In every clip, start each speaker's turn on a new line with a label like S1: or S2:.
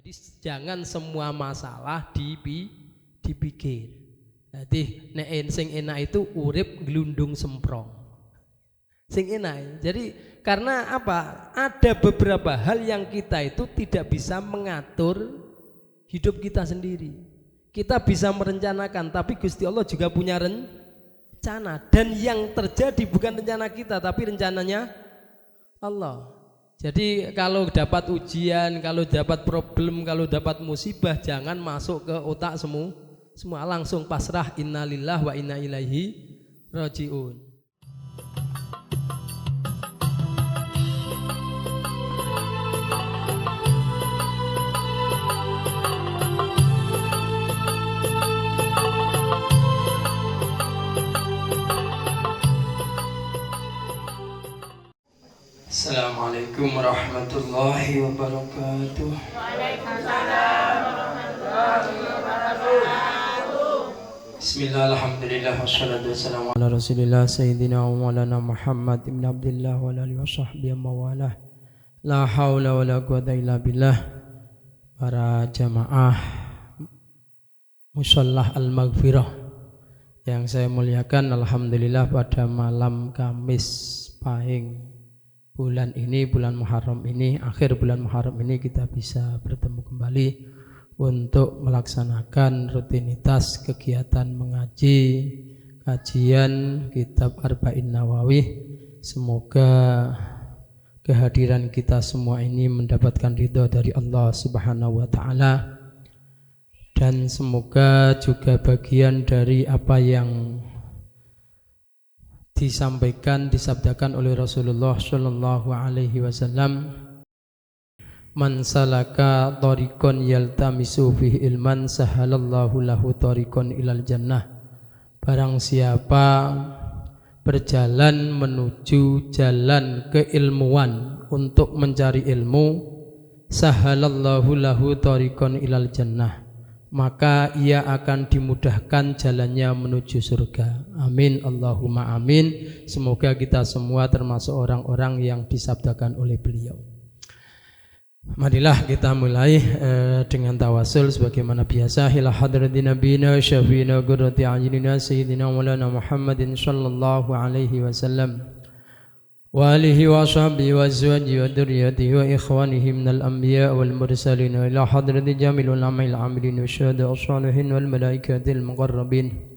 S1: Jadi jangan semua masalah dipikir. Jadi nek sing enak itu urip glundung semprong. Sing enak. Jadi karena apa? Ada beberapa hal yang kita itu tidak bisa mengatur hidup kita sendiri. Kita bisa merencanakan, tapi Gusti Allah juga punya rencana. Dan yang terjadi bukan rencana kita, tapi rencananya Allah. Jadi kalau dapat ujian, kalau dapat problem, kalau dapat musibah, jangan masuk ke otak semua langsung pasrah, innalillahi wa inna ilaihi rajiun. Assalamualaikum warahmatullahi wabarakatuh.
S2: Waalaikumsalam warahmatullahi wabarakatuh.
S1: Bismillah, alhamdulillah, wassalatu wassalamu ala rasulillah sayyidina wa maulana Muhammad ibn Abdullah wa alihi wa sahbihi mawalah. La haula wa la quwata illa billah. Para jamaah Mushallah Al-Maghfirah yang saya muliakan, alhamdulillah pada malam Kamis Pahing bulan ini, bulan Muharram ini, akhir bulan Muharram ini kita bisa bertemu kembali untuk melaksanakan rutinitas kegiatan mengaji, kajian kitab Arba'in Nawawi. Semoga kehadiran kita semua ini mendapatkan ridha dari Allah Subhanahu wa taala, dan semoga juga bagian dari apa yang disampaikan, disabdakan oleh Rasulullah sallallahu alaihi wasallam, man salaka tariqan yaltamisu fihi ilman sahalallahu lahu tariqan ilal jannah. Barang siapa berjalan menuju jalan keilmuan untuk mencari ilmu, sahalallahu lahu tariqan ilal jannah, maka ia akan dimudahkan jalannya menuju surga. Amin, Allahumma amin. Semoga kita semua termasuk orang-orang yang disabdakan oleh beliau. Marilah kita mulai dengan tawasul sebagaimana biasa. Ila hadrati nabiyina syafiina qurrati a'yunina sayyidina maulana Muhammadin sallallahu alaihi wasallam wa alihi wa sahbihi wa azwajihi wa dzurriyyatihi wa ikhwanihi minal anbiya wal mursalin. Ila hadrati jamil ulama'il amilin wa syuhada as-salihin wal malaikatil muqarrabin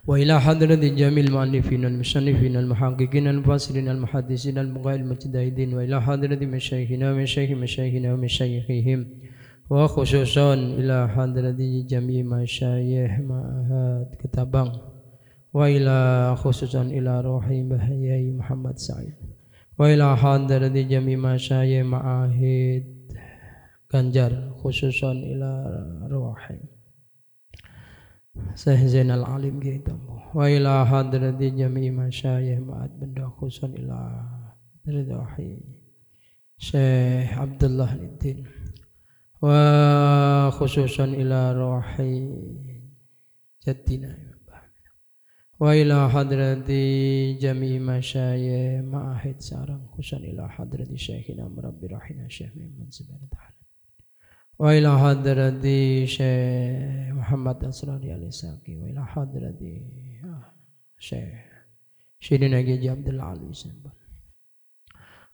S1: wa ila hadrati jamil mu'allifin wal musannifin wal muhaqqiqin wal mufassirin wal muhaddisin wal muqail mujtahidin wa ila hadrati masyayikhina wa masyayikhina wa masyayikhihim wa khususan ila hadrati jami' masyayikh ma'had Ketabang wa ila khususan ila ruhi Bahyai Muhammad Sa'id wa ila hadrati jami' masyayikh ma'ahid Ganjar khususan ila ruhi Syekh Zainal Alim gitu. Wa ila hadrati jami'i masyayikh ma'ad benda khususan ila ridhahi Syekh Abdullah Niddin wa khususan ila ruhi jaddina wa ila hadrati jami'i masyayikh ma'ahid sarang khususan ila hadrati Syekhina Murabbi Rahina Syekh Muhammad Subhanahu wa ta'ala wa ila hadrati Syekh Muhammad Asrari Al-Saqi wa ila hadrati Syekh Syedina Haji Abdul Ali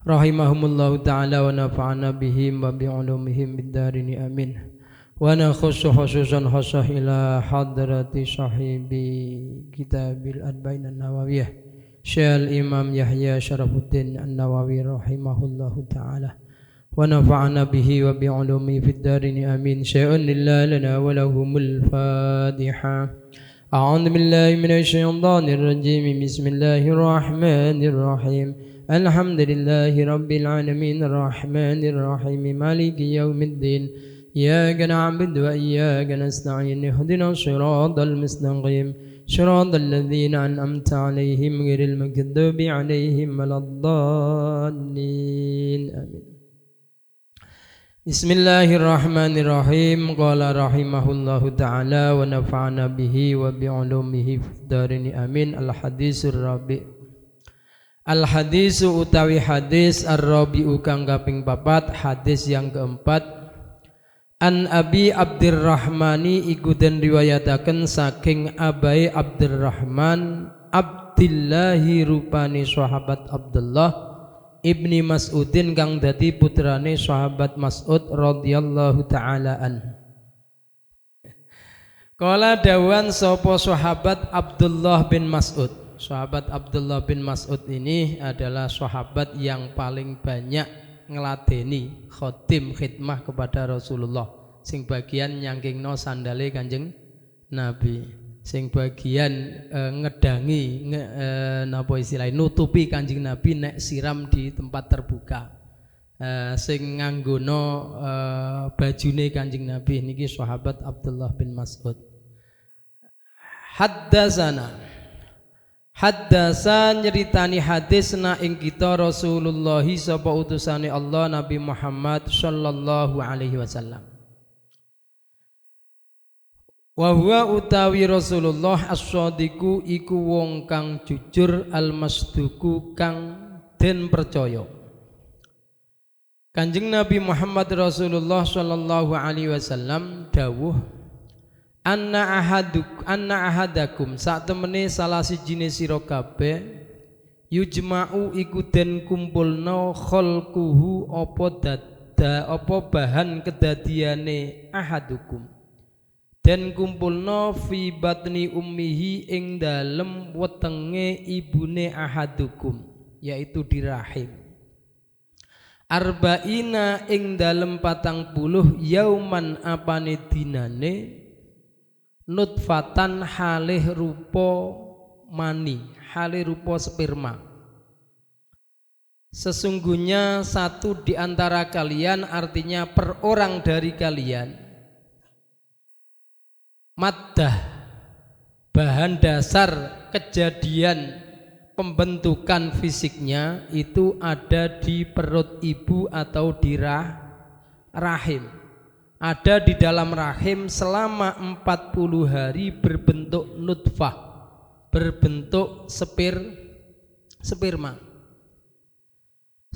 S1: rahimahumullahu ta'ala wa nafa'ana bihim wa bi'ulumihim bid-darini amin. Wa nakhussu khususan khasah ila hadrati sahibi kitabil Arba'in An-Nawawiyah Syekh Imam Yahya Syarafuddin An-Nawawi rahimahullahu ta'ala wa nafa'ana bihi wa bi'ulumi fid darini amin. Syai'un lillahi lana wa lahumul Fatiha. A'udzu billahi minasy syaithanir rajim. Bismillahir rahmanir rahim. Alhamdulillahi rabbil alamin arrahmanir rahim maliki yaumiddin. Iyyaka na'budu wa iyyaka nasta'in. Ihdinas shiratal mustaqim. Shiratal ladzina an'amta 'alaihim ghairil maghdubi 'alaihim waladdallin. Amin. Bismillahirrahmanirrahim. Qala rahimahullahu ta'ala wa nafa'ana bihi wa bi'ulumihi fid darini amin. Al-hadisur rabi'. Al-hadisu utawi hadis ar-rabi'u kang kaping 4, hadis yang keempat. An Abi Abdurrahmani iku den riwayataken saking Abai Abdurrahman Abdillahi rupani sahabat Abdullah Ibni Mas'udin kang dadi putrane sahabat Mas'ud radhiyallahu taala an. Kala dawan sapa sahabat Abdullah bin Mas'ud. Sahabat Abdullah bin Mas'ud ini adalah sahabat yang paling banyak ngeladeni khotim khidmah kepada Rasulullah, sing bagian nyangkingno sandale Kanjeng Nabi, sing bagian ngedangi napa istilahnya nutupi Kanjeng Nabi nek siram di tempat terbuka, sing nganggono bajune Kanjeng Nabi niki sahabat Abdullah bin Mas'ud. Haddasa nyeritani hadis na ing kita Rasulullah sapa utusane Allah Nabi Muhammad sallallahu alaihi wasallam. Wa huwa utawi Rasulullah as-shadiqu iku wong kang jujur al-masduku kang den percaya. Kanjeng Nabi Muhammad Rasulullah sallallahu alaihi wasallam dawuh Anna ahadakum sak temene salah sijine sira kabeh yujma'u iku den kumpulna khalquhu apa bahan kedadiane ahadukum den kumpulna fi batni ummihi ing dalem wetenge ibune ahadukum yaitu di rahim arba'ina ing dalem 40 yauman apane dinane nutfatan halih rupa mani, halih rupa sperma. Sesungguhnya satu di antara kalian, artinya per orang dari kalian, maddah, bahan dasar kejadian pembentukan fisiknya itu ada di perut ibu atau di rahim. Ada di dalam rahim selama 40 hari berbentuk nutfah, berbentuk sperma.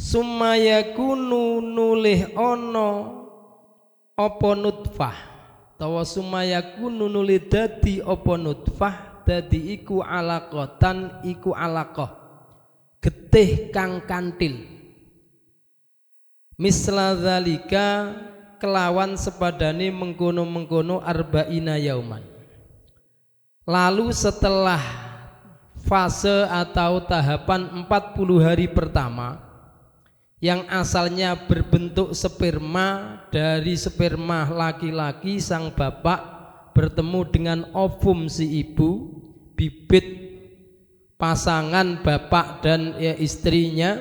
S1: Sumayakunu nulih ono apa nutfah, tawa sumayakunu nulih dadi apa nutfah, dadi iku alaqatan iku alaqah, getih kang kantil. Misla zalika kelawan sepadane mengkono-mengkono arba'ina yauman. Lalu setelah fase atau tahapan 40 hari pertama yang asalnya berbentuk sperma, dari sperma laki-laki sang bapak bertemu dengan ovum si ibu, bibit pasangan bapak dan istrinya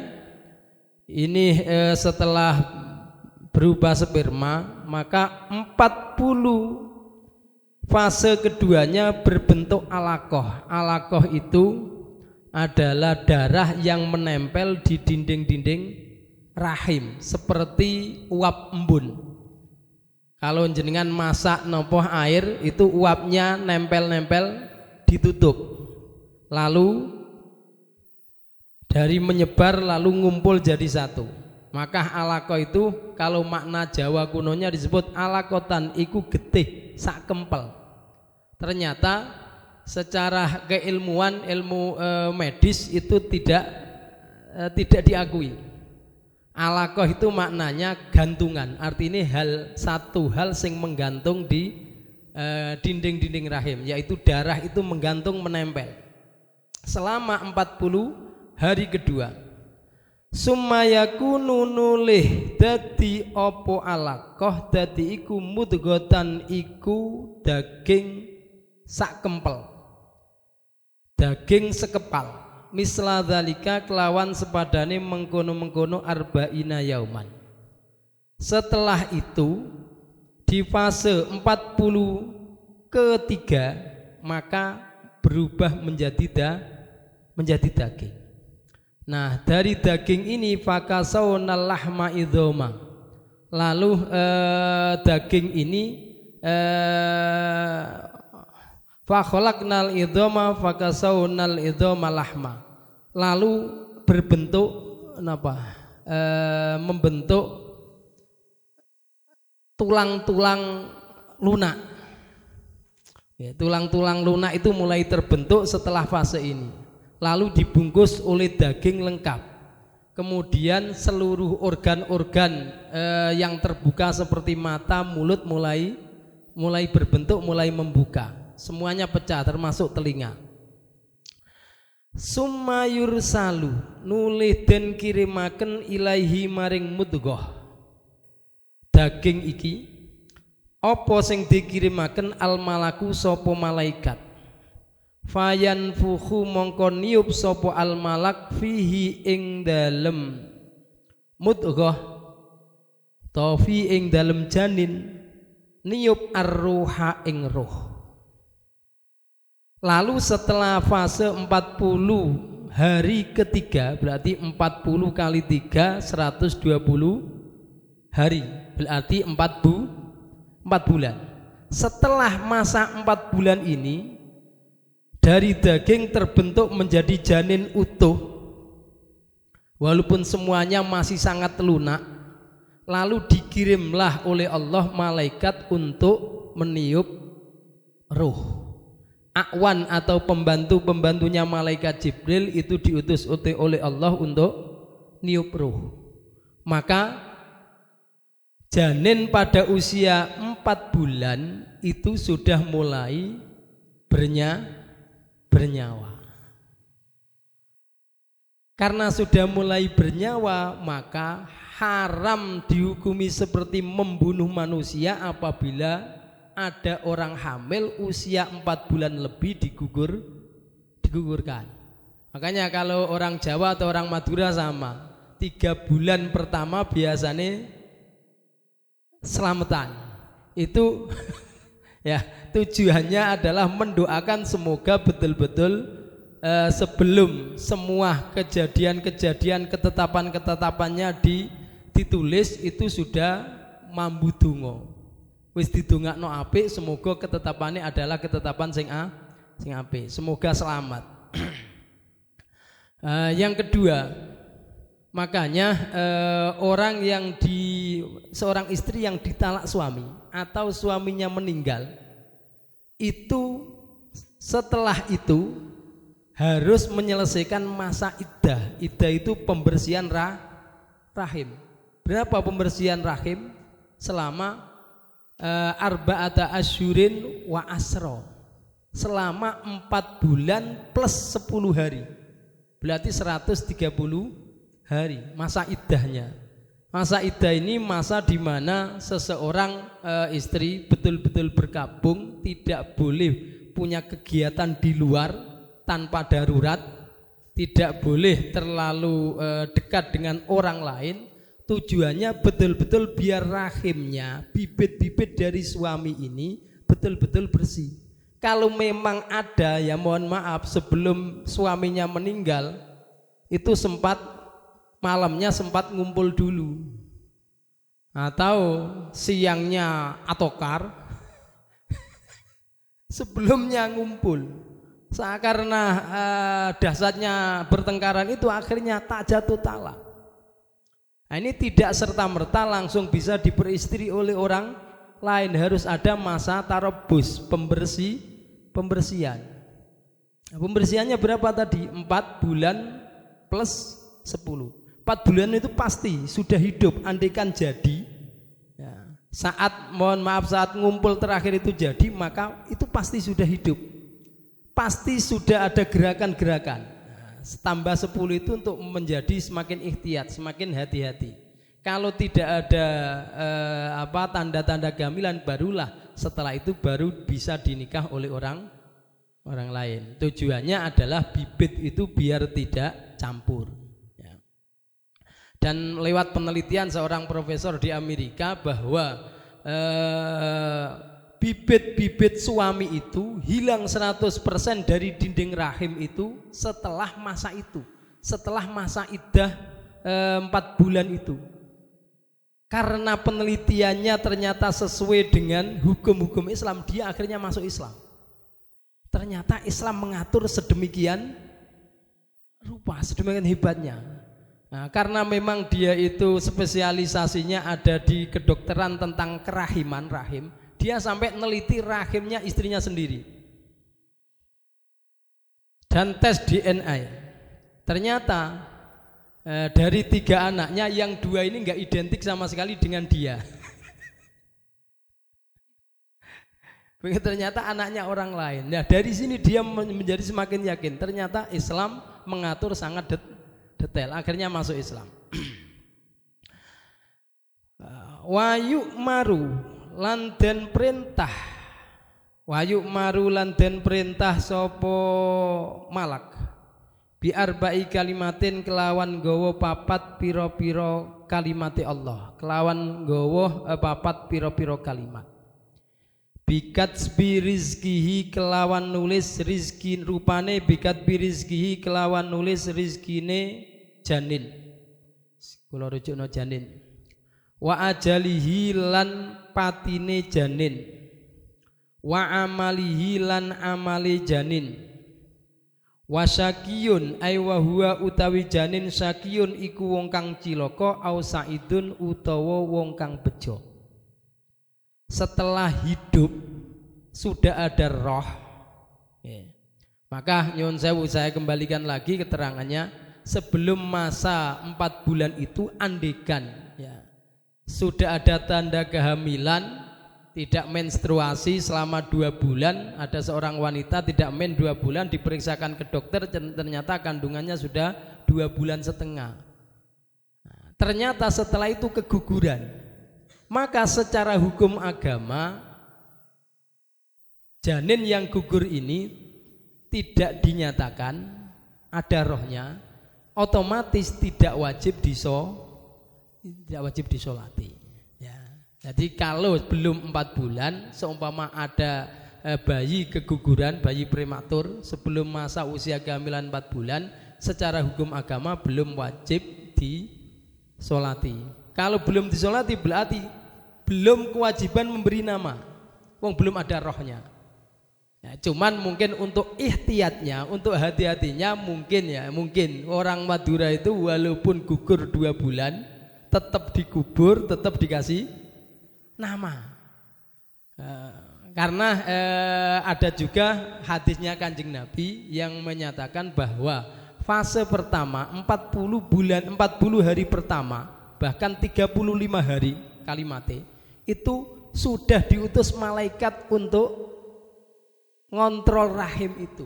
S1: ini setelah berubah sperma, maka 40 fase keduanya berbentuk alaqah. Alaqah itu adalah darah yang menempel di dinding-dinding rahim seperti uap embun. Kalau jenengan masak nopo air itu uapnya nempel-nempel ditutup, lalu dari menyebar lalu ngumpul jadi satu. Maka alaqah itu kalau makna Jawa kunonya disebut alaqatan, iku getih sak kempel. Ternyata secara keilmuan, ilmu medis itu tidak diakui. Alaqah itu maknanya gantungan, artinya satu hal sing menggantung di dinding-dinding rahim, yaitu darah itu menggantung menempel selama 40 hari kedua. Sumayakunu nulih dadi opo alaqah, dadi iku mudghatan iku daging sak kempel, daging sekepal. Misla dzalika kelawan sepadane mengkono-mengkono arba'ina yauman. Setelah itu di fase 40 ketiga maka berubah menjadi daging. Nah, dari daging ini fakasawnal lahma idzoma. Lalu daging ini fa khalaqnal idzoma fakasawnal idzoma lahma. Lalu berbentuk membentuk tulang-tulang lunak. Ya, tulang-tulang lunak itu mulai terbentuk setelah fase ini. Lalu dibungkus oleh daging lengkap. Kemudian seluruh organ-organ yang terbuka seperti mata, mulut mulai berbentuk, mulai membuka. Semuanya pecah termasuk telinga. Summa yursalu nuli den kirimaken ilaihi maring mudghah. Daging iki apa sing dikirimaken al malaku sapa malaikat. Fayan fuhu mongko niup sapa al malak fihi ing dalem mudghah ta fi ing dalem janin niup ar-ruha ing ruh. Lalu setelah fase 40 hari ketiga, berarti 40 kali 3 120 hari, berarti 4 bulan. Setelah masa 4 bulan ini, dari daging terbentuk menjadi janin utuh, walaupun semuanya masih sangat lunak. Lalu dikirimlah oleh Allah malaikat untuk meniup ruh. Akwan atau pembantu-pembantunya malaikat Jibril itu diutus oleh Allah untuk niup ruh. Maka janin pada usia 4 bulan itu sudah mulai bernyawa. Karena sudah mulai bernyawa, maka haram dihukumi seperti membunuh manusia apabila ada orang hamil usia 4 bulan lebih digugurkan. Makanya kalau orang Jawa atau orang Madura sama, 3 bulan pertama biasanya selamatan. Itu ya tujuannya adalah mendoakan semoga betul-betul sebelum semua kejadian-kejadian ketetapan-ketetapannya ditulis itu sudah mambu donga. Wis didongakno apik, semoga ketetapannya adalah ketetapan sing apik. Semoga selamat. Yang kedua, makanya seorang istri yang ditalak suami atau suaminya meninggal, itu setelah itu harus menyelesaikan masa iddah. Iddah itu pembersihan rahim. Berapa pembersihan rahim? Selama arba'ata asyurin wa asro, selama 4 bulan plus 10 hari, berarti 130 hari masa iddahnya. Masa iddah ini masa di mana seseorang istri betul-betul berkabung, tidak boleh punya kegiatan di luar tanpa darurat, tidak boleh terlalu dekat dengan orang lain. Tujuannya betul-betul biar rahimnya, bibit-bibit dari suami ini betul-betul bersih. Kalau memang ada, ya mohon maaf, sebelum suaminya meninggal itu malamnya sempat ngumpul dulu, atau siangnya atokar sebelumnya ngumpul. Karena dahsyatnya bertengkaran itu akhirnya tak jatuh talak. Nah, ini tidak serta-merta langsung bisa diperistri oleh orang lain, harus ada masa tarobus, pembersihan. Nah, pembersihannya berapa tadi? 4 bulan plus 10. 4 bulan itu pasti sudah hidup, andaikan jadi ya, saat ngumpul terakhir itu jadi, maka itu pasti sudah hidup, pasti sudah ada gerakan-gerakan. Tambah 10 itu untuk menjadi semakin ikhtiyat, semakin hati-hati. Kalau tidak ada tanda-tanda kehamilan, barulah setelah itu baru bisa dinikah oleh orang lain. Tujuannya adalah bibit itu biar tidak campur ya. Dan lewat penelitian seorang profesor di Amerika bahwa bibit-bibit suami itu hilang 100% dari dinding rahim itu setelah masa itu, setelah masa iddah 4 bulan itu. Karena penelitiannya ternyata sesuai dengan hukum-hukum Islam, dia akhirnya masuk Islam. Ternyata Islam mengatur sedemikian rupa, sedemikian hebatnya. Nah, karena memang dia itu spesialisasinya ada di kedokteran tentang kerahiman, rahim, dia sampai neliti rahimnya istrinya sendiri dan tes DNA. Ternyata dari 3 anaknya yang 2 ini nggak identik sama sekali dengan dia. Ternyata anaknya orang lain. Nah, dari sini dia menjadi semakin yakin. Ternyata Islam mengatur sangat detail. Akhirnya masuk Islam. Wayu maru lan den perintah. Wayu maru lan den perintah sopo malak. Bi arba'i kalimatin kelawan gowo papat piro-piro kalimati Allah. Kelawan gowo papat piro-piro kalimat. Bikat birizkihi kelawan nulis rizki rupane bikat birizkihi kelawan nulis rizkine janin. Kula rujukno janin. Wa ajalihi lan patine janin. Wa amalihi lan amali janin. Wa syakiyun ay wa huwa utawi janin syakiyun iku wong kang cilaka au saidun utawa wong kang bejo. Setelah hidup sudah ada roh, maka nyuwun sewu saya kembalikan lagi keterangannya. Sebelum masa 4 bulan itu andekan sudah ada tanda kehamilan, tidak menstruasi selama 2 bulan, ada seorang wanita tidak men 2 bulan, diperiksakan ke dokter, ternyata kandungannya sudah 2,5 bulan. Ternyata setelah itu keguguran. Maka secara hukum agama janin yang gugur ini tidak dinyatakan ada rohnya, otomatis tidak wajib disolati. Ya. Jadi kalau belum 4 bulan, seumpama ada bayi keguguran, bayi prematur sebelum masa usia kehamilan 4 bulan, secara hukum agama belum wajib disolati. Kalau belum disolati berarti belum kewajiban memberi nama, belum ada rohnya. Ya, cuman mungkin untuk ihtiyatnya, untuk hati-hatinya mungkin orang Madura itu walaupun gugur 2 bulan tetap dikubur, tetap dikasih nama. Karena ada juga hadisnya Kanjeng Nabi yang menyatakan bahwa fase pertama 40 hari pertama, bahkan 35 hari kalimate itu sudah diutus malaikat untuk ngontrol rahim itu.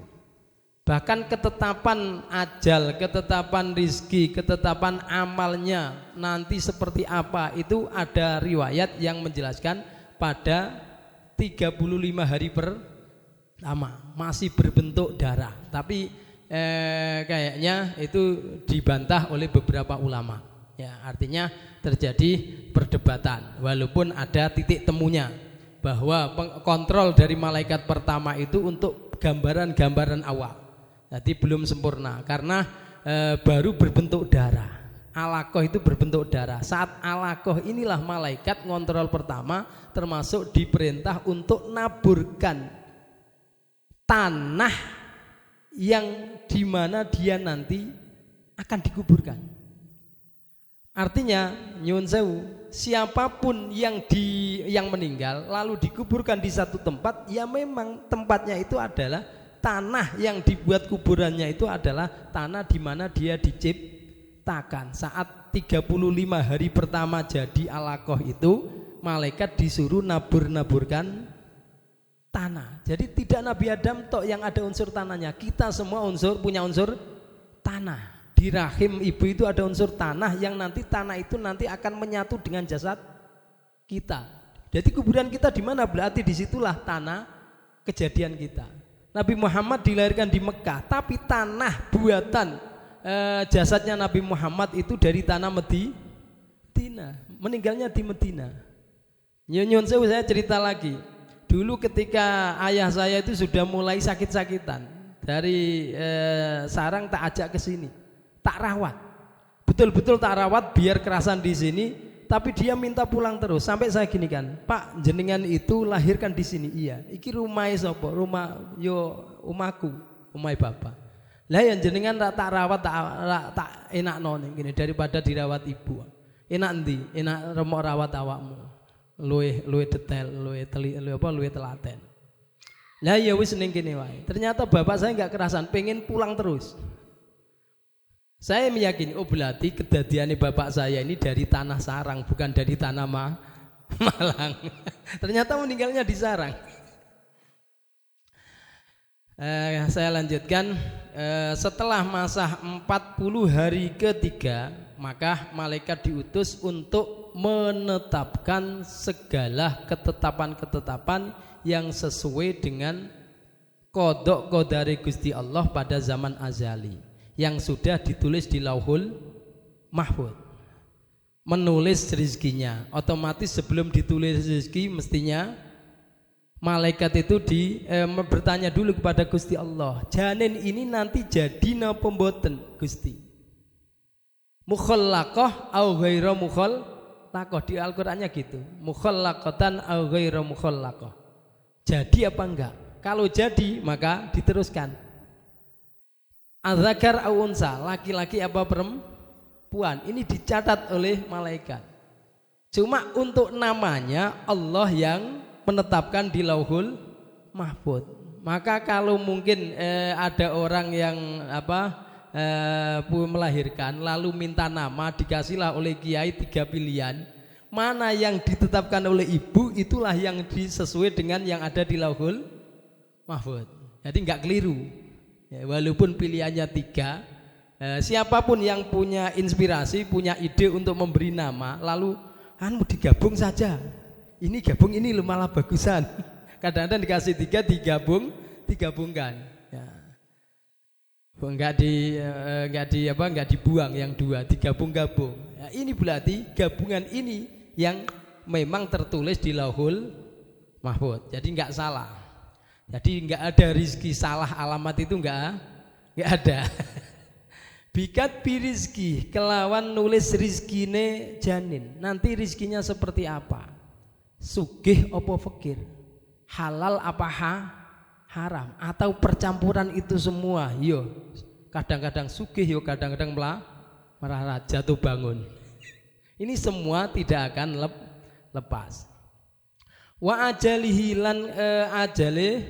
S1: Bahkan ketetapan ajal, ketetapan rizki, ketetapan amalnya nanti seperti apa, itu ada riwayat yang menjelaskan pada 35 hari pertama masih berbentuk darah. Tapi kayaknya itu dibantah oleh beberapa ulama. Ya, artinya terjadi perdebatan walaupun ada titik temunya bahwa kontrol dari malaikat pertama itu untuk gambaran-gambaran awal. Jadi belum sempurna karena baru berbentuk darah. Alaqah itu berbentuk darah. Saat alaqah inilah malaikat ngontrol pertama, termasuk diperintah untuk naburkan tanah yang dimana dia nanti akan dikuburkan. Artinya nyuwun sewu, siapapun yang meninggal lalu dikuburkan di satu tempat, ya memang tempatnya itu adalah tanah yang dibuat kuburannya itu adalah tanah di mana dia diciptakan. Saat 35 hari pertama jadi alaqah itu, malaikat disuruh nabur-naburkan tanah. Jadi tidak Nabi Adam tok yang ada unsur tanahnya, kita semua punya unsur tanah. Di rahim ibu itu ada unsur tanah yang nanti tanah itu nanti akan menyatu dengan jasad kita. Jadi kuburan kita di mana? Berarti disitulah tanah kejadian kita. Nabi Muhammad dilahirkan di Mekah, tapi tanah buatan jasadnya Nabi Muhammad itu dari tanah Medina. Meninggalnya di Medina. Nyun sewu, saya cerita lagi. Dulu ketika ayah saya itu sudah mulai sakit-sakitan, dari sarang tak ajak ke sini, tak rawat, betul-betul tak rawat biar kerasan di sini, tapi dia minta pulang terus. Sampai saya gini kan, Pak, jenengan itu lahirkan di sini. Iya, iki rumah sopo, rumah yo umaku, umai bapak. Lah yang jenengan tak rawat tak enak ning gini daripada dirawat ibu. Enak ndi? Enak remok rawat awakmu. Luwe detail, luwe telaten. Lah ya wis ning kene wae. Ternyata bapak saya enggak kerasan, pengen pulang terus. Saya meyakini berarti kedadiane bapak saya ini dari tanah Sarang bukan dari tanah Malang. Ternyata meninggalnya di Sarang. Saya lanjutkan. Setelah masa 40 hari ketiga, maka malaikat diutus untuk menetapkan segala ketetapan-ketetapan yang sesuai dengan qada qadari Gusti Allah pada zaman azali yang sudah ditulis di Lauhul Mahfuz. Menulis rezekinya, otomatis sebelum ditulis rezeki mestinya malaikat itu bertanya dulu kepada Gusti Allah, janin ini nanti jadi napa mboten Gusti? Mukhallaqah au ghairu mukhallaqah, di Al-Qur'annya gitu. Mukhallaqatan au ghairu mukhallaqah. Jadi apa enggak? Kalau jadi maka diteruskan. Adzakar au unsa, laki-laki apa perempuan? Ini dicatat oleh malaikat. Cuma untuk namanya Allah yang menetapkan di Lauhul Mahfuz. Maka kalau mungkin ada orang yang melahirkan lalu minta nama, dikasihlah oleh kiai 3 pilihan, mana yang ditetapkan oleh ibu itulah yang disesuai dengan yang ada di Lauhul Mahfuz. Jadi enggak keliru ya, walaupun pilihannya 3. Siapapun yang punya inspirasi, punya ide untuk memberi nama, lalu digabung saja. Ini gabung ini malah bagusan. Kadang-kadang dikasih 3 digabungkan. Ya. Enggak dibuang yang 2, digabung-gabung. Ya, ini berarti gabungan ini yang memang tertulis di Lauhul Mahfuz. Jadi enggak salah. Jadi enggak ada rizki salah alamat itu enggak ada. Bikat birizki, kelawan nulis rizkine janin. Nanti rizkinya seperti apa? Sugih apa fakir, halal apa haram, atau percampuran itu semua. Yo kadang-kadang sugih, yo kadang-kadang melarat, jatuh bangun. Ini semua tidak akan lepas. Wa ajalihi lan ajale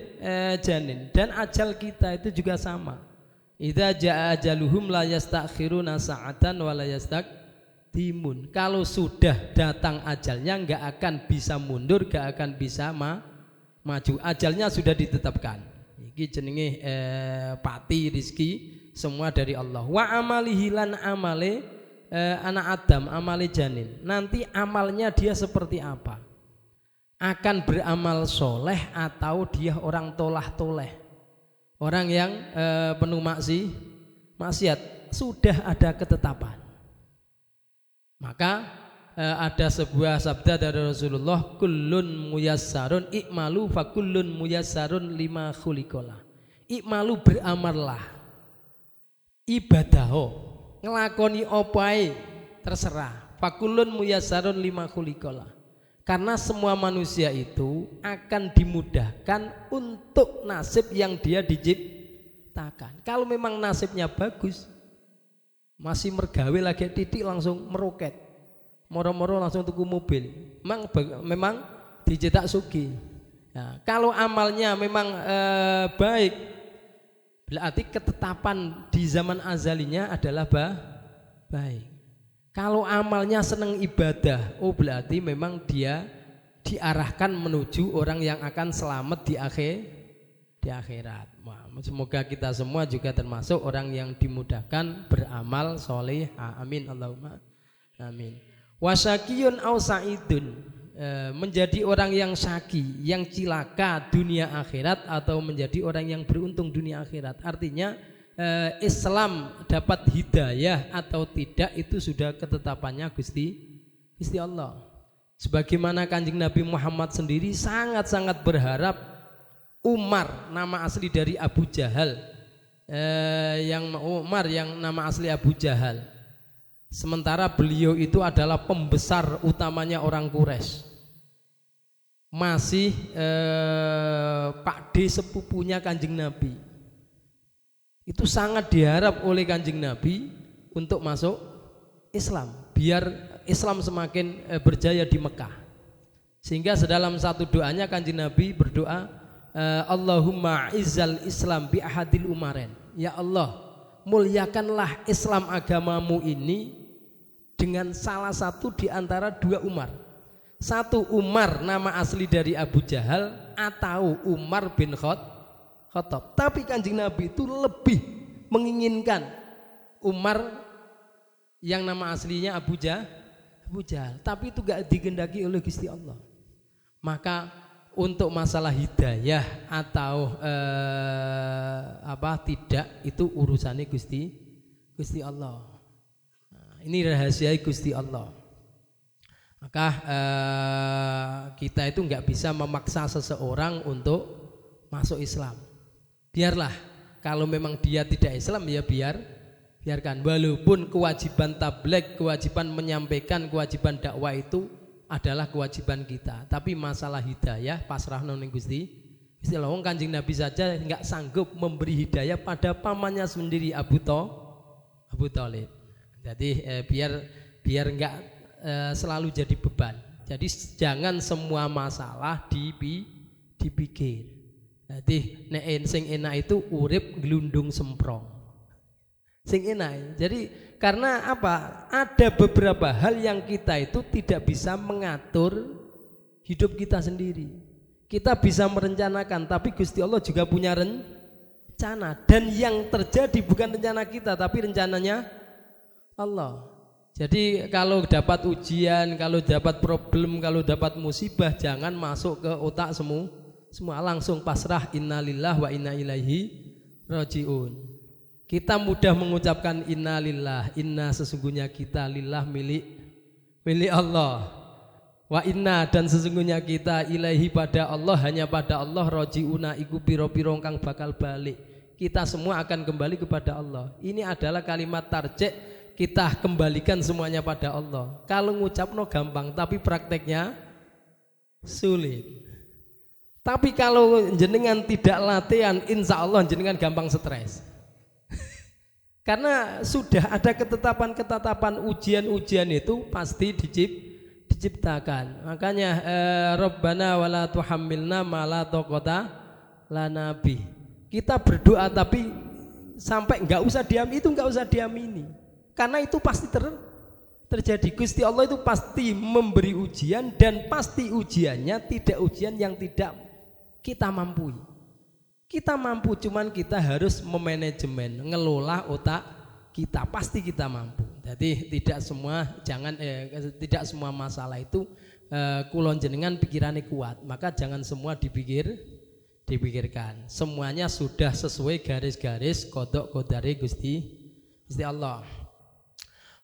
S1: janin, dan ajal kita itu juga sama. Idza jaa ajaluhum la yastakhiruna sa'atan wa la yastaqdimun. Kalau sudah datang ajalnya enggak akan bisa mundur, enggak akan bisa maju. Ajalnya sudah ditetapkan. Iki jenenge pati rizki semua dari Allah. Wa amalihi lan amale anak Adam, amale janin. Nanti amalnya dia seperti apa? Akan beramal soleh atau dia orang tolah-toleh? Orang yang penuh maksiat, sudah ada ketetapan. Maka ada sebuah sabda dari Rasulullah, kullun muyassarun i'malu fa kullun muyassarun lima khuliqalah. I'malu, beramallah, ibadaho, ngelakoni opae terserah, fa kullun muyassarun lima khuliqalah. Karena semua manusia itu akan dimudahkan untuk nasib yang dia diciptakan. Kalau memang nasibnya bagus, masih mergawe lagi titik langsung meroket, moro-moro langsung tuku mobil, memang dicetak sugih. Nah, kalau amalnya memang baik, berarti ketetapan di zaman azalinya adalah baik. Kalau amalnya senang ibadah, berarti memang dia diarahkan menuju orang yang akan selamat di akhirat. Semoga kita semua juga termasuk orang yang dimudahkan beramal soleh. Amin Allahumma amin. Wasyakiyun au sa'idun, menjadi orang yang syaki, yang cilaka dunia akhirat, atau menjadi orang yang beruntung dunia akhirat. Artinya Islam dapat hidayah atau tidak itu sudah ketetapannya Gusti Allah. Sebagaimana Kanjeng Nabi Muhammad sendiri sangat-sangat berharap Umar, nama asli dari Abu Jahal, yang nama asli Abu Jahal. Sementara beliau itu adalah pembesar utamanya orang Quraisy. Masih pakde sepupunya Kanjeng Nabi. itu sangat diharap oleh Kanjeng Nabi untuk masuk Islam, biar Islam semakin berjaya di Mekah. Sehingga sedalam satu doanya Kanjeng Nabi berdoa, Allahumma izzal Islam bi ahadil umaren. Ya Allah, muliakanlah Islam agamamu ini dengan salah satu di antara dua Umar. Satu Umar nama asli dari Abu Jahal atau Umar bin Khattab. Tapi Kanjeng Nabi itu lebih menginginkan Umar yang nama aslinya Abu Jahal. Tapi itu gak digendaki oleh Gusti Allah. Maka untuk masalah hidayah atau tidak, itu urusannya Gusti Allah. Nah, ini rahasia Gusti Allah. Maka kita itu nggak bisa memaksa seseorang untuk masuk Islam. Biarlah, kalau memang dia tidak Islam ya biarkan. Walaupun kewajiban tabligh, kewajiban menyampaikan, kewajiban dakwah itu adalah kewajiban kita. Tapi masalah hidayah pasrah nang Gusti Allah. Kanjeng Nabi saja nggak sanggup memberi hidayah pada pamannya sendiri Abu Thalib. Jadi biar nggak selalu jadi beban. Jadi jangan semua masalah dipikir. Jadi sing enak itu urip glundung semprong. Sing enak. Jadi karena apa? Ada beberapa hal yang kita itu tidak bisa mengatur hidup kita sendiri. Kita bisa merencanakan, tapi Gusti Allah juga punya rencana. Dan yang terjadi bukan rencana kita, tapi rencananya Allah. Jadi kalau dapat ujian, kalau dapat problem, kalau dapat musibah, jangan masuk ke otak semua, langsung pasrah, innalillah wa inna ilaihi rajiun. Kita mudah mengucapkan innalillah, inna sesungguhnya kita, lillah milik Allah, wa inna dan sesungguhnya kita, ilaihi pada Allah, hanya pada Allah, rajiuna iku piro-piro kang bakal balik. Kita semua akan kembali kepada Allah. Ini adalah kalimat tarjih, kita kembalikan semuanya pada Allah. Kalau ngucapno gampang, tapi prakteknya sulit. Tapi kalau jenengan tidak latihan, insya Allah jenengan gampang stres. Karena sudah ada ketetapan-ketetapan, ujian-ujian itu pasti diciptakan. Makanya Rabbana wala tuhammilna ma la taqata lana bih. Kita berdoa tapi sampai enggak usah diamini. Karena itu pasti terjadi. Gusti Allah itu pasti memberi ujian, dan pasti ujiannya tidak ujian yang tidak kita mampu. Kita mampu, cuman kita harus memanajemen, ngelola otak kita, pasti kita mampu. Jadi tidak semua masalah itu kulon jenengan pikirannya kuat, maka jangan semua dipikirkan. Semuanya sudah sesuai garis-garis kodok kodare Gusti Allah.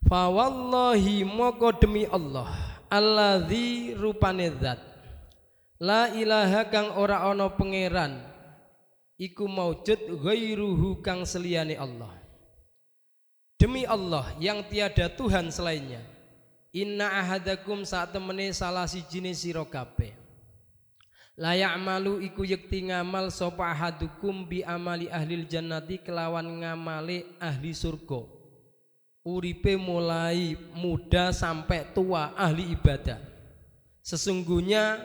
S1: Fa wallahi moko demi Allah, alladzi rupane zat, la ilaha kang ora ana pangeran iku maujud ghairuhu kang seliyane Allah. Demi Allah yang tiada Tuhan selainnya, inna ahadakum saat temene salah sijine sira kabeh, la ya'malu iku yekti ngamal sapa ahadukum bi amali ahlil jannati kelawan ngamale ahli surga. Uripe mulai muda sampai tua ahli ibadah. Sesungguhnya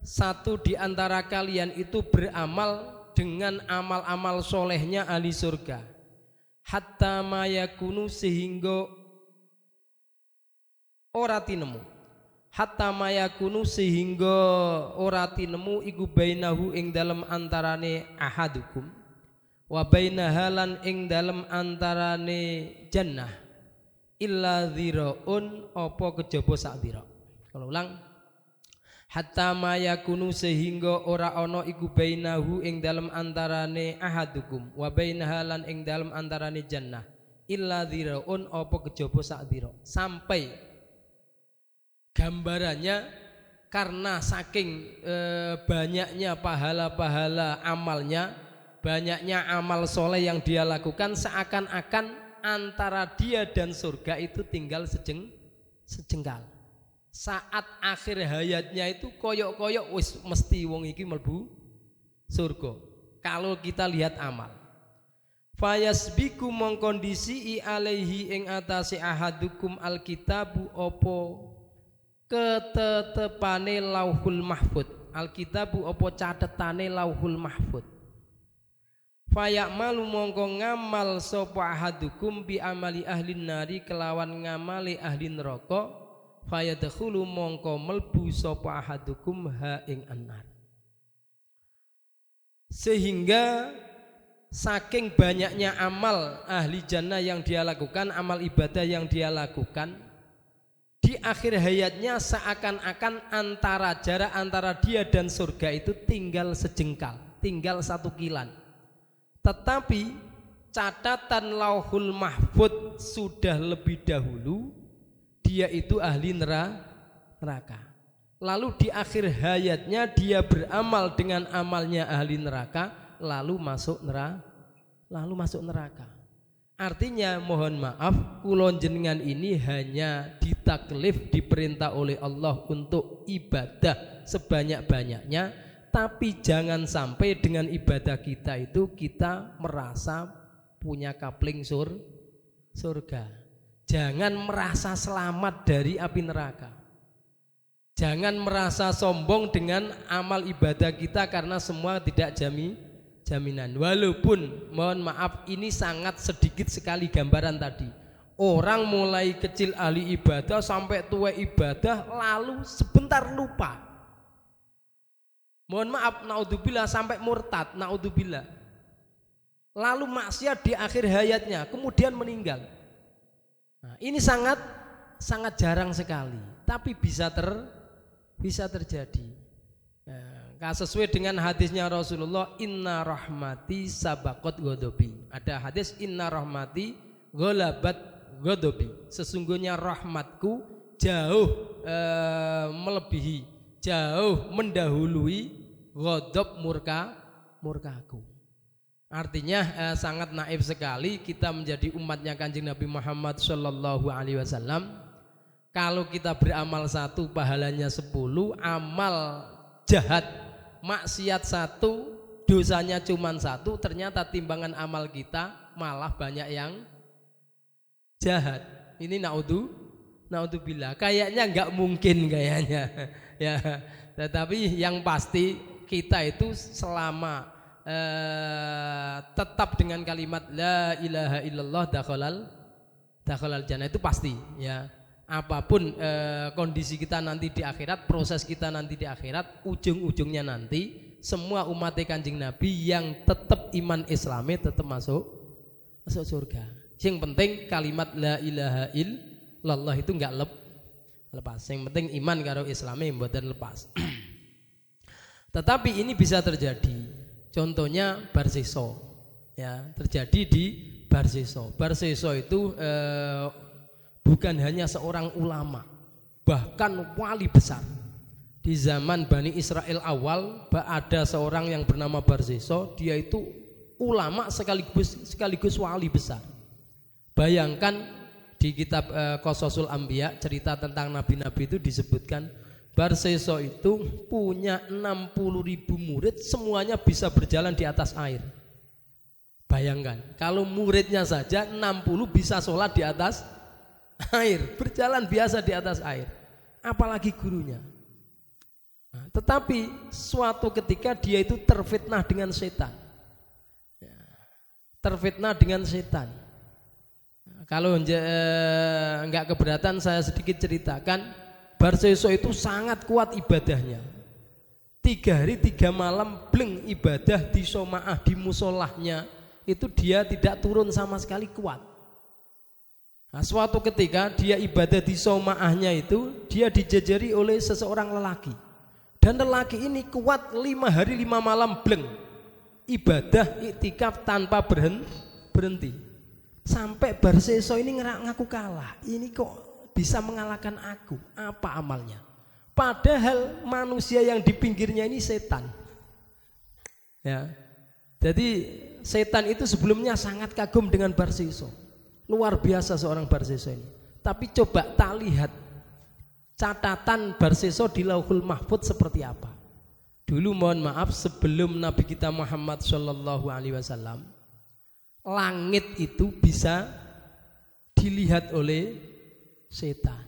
S1: satu di antara kalian itu beramal dengan amal-amal solehnya ahli surga. Hatta mayakunu sehingga ora tinemu. Hatta mayakunu sehingga ora tinemu iku bainahu ing dalem antarane ahadukum wa bainaha lan ing dalem antarane jannah illa dhiraun apa kejaba sak dhira. Kalau ulang, hatta mayakunu sehingga ora ana iku bainahu ing dalem antarane ahadukum wa bainaha lan ing dalem antarane jannah illa dhiraun apa kejaba sak dhira. Sampai gambarannya karena saking banyaknya pahala-pahala amalnya, banyaknya amal soleh yang dia lakukan, seakan-akan antara dia dan surga itu tinggal sejengkal. Saat akhir hayatnya itu koyok-koyok wis mesti wong iki mlebu surga kalau kita lihat amal. Fayasbiku mongkondisi alaihi ing atase ahadukum alkitabu opo ketetepane lauhul mahfud. Alkitabu opo catetane lauhul mahfud. Fayamalu mongko ngamal sapa ahadukum bi amali ahli nari kelawan ngamali ahli neraka. Fayadkhulu mongko melbu sapa ahadukum ha ing annar. Sehingga saking banyaknya amal ahli jannah yang dia lakukan, amal ibadah yang dia lakukan, di akhir hayatnya seakan-akan jarak antara dia dan surga itu tinggal sejengkal, tinggal 1 kilan. Tetapi catatan lauhul mahfud sudah lebih dahulu dia itu ahli neraka. Lalu di akhir hayatnya dia beramal dengan amalnya ahli neraka, lalu masuk neraka. Artinya mohon maaf, kulon jenengan ini hanya ditaklif, diperintah oleh Allah untuk ibadah sebanyak-banyaknya, tapi jangan sampai dengan ibadah kita itu kita merasa punya kapling surga. Jangan merasa selamat dari api neraka. Jangan merasa sombong dengan amal ibadah kita karena semua tidak jaminan. Walaupun mohon maaf ini sangat sedikit sekali gambaran tadi. Orang mulai kecil ahli ibadah sampai tua ibadah lalu sebentar lupa. Mohon maaf, naudzubillah sampai murtad, naudzubillah. Lalu maksiat di akhir hayatnya, kemudian meninggal. Nah, ini sangat jarang sekali, tapi bisa terjadi. Nah, sesuai dengan hadisnya Rasulullah, inna rahmati sabaqat ghadabi. Ada hadis inna rahmati ghalabat ghadabi. Sesungguhnya rahmatku jauh melebihi, jauh mendahului ghadab murkaku. Artinya sangat naif sekali kita menjadi umatnya Kanjeng Nabi Muhammad sallallahu alaihi wasallam. Kalau kita beramal 1 pahalanya 10, amal jahat maksiat 1 dosanya cuma 1, ternyata timbangan amal kita malah banyak yang jahat. Ini naudzubillah. Kayaknya enggak mungkin kayaknya. Ya, tetapi yang pasti kita itu selama tetap dengan kalimat la ilaha illallah dakhalal jannah itu pasti ya. Apapun kondisi kita nanti di akhirat, proses kita nanti di akhirat, ujung-ujungnya nanti semua umat Kanjeng Nabi yang tetap iman Islami tetap masuk surga. Yang penting kalimat la ilaha illallah itu enggak lepas. Yang penting iman karo Islami mboten lepas. Tetapi ini bisa terjadi. Contohnya Barseso. Ya, terjadi di Barseso. Barseso itu bukan hanya seorang ulama, bahkan wali besar. Di zaman Bani Israel awal ada seorang yang bernama Barseso. Dia itu ulama sekaligus wali besar. Bayangkan di kitab Qasasul Anbiya, cerita tentang nabi-nabi itu disebutkan Barseso itu punya 60.000 murid, semuanya bisa berjalan di atas air. Bayangkan kalau muridnya saja 60 bisa sholat di atas air, berjalan biasa di atas air, apalagi gurunya. Nah, tetapi suatu ketika dia itu terfitnah dengan setan. Terfitnah dengan setan. Nah, kalau enggak keberatan saya sedikit ceritakan. Barseso itu sangat kuat ibadahnya. 3 hari 3 malam bleng ibadah di somaah, di musolahnya. Itu dia tidak turun sama sekali, kuat. Nah, suatu ketika dia ibadah di somaahnya itu, dia dijajari oleh seseorang lelaki. Dan lelaki ini kuat 5 hari 5 malam bleng ibadah iktikaf tanpa berhenti. Sampai Barseso ini ngaku kalah. Ini kok bisa mengalahkan aku, apa amalnya? Padahal manusia yang di pinggirnya ini setan. Ya. Jadi setan itu sebelumnya sangat kagum dengan Barseso. Luar biasa seorang Barseso ini. Tapi coba tak lihat catatan Barseso di Lauhul Mahfud seperti apa. Dulu mohon maaf, sebelum Nabi kita Muhammad sallallahu alaihi wasallam, langit itu bisa dilihat oleh setan.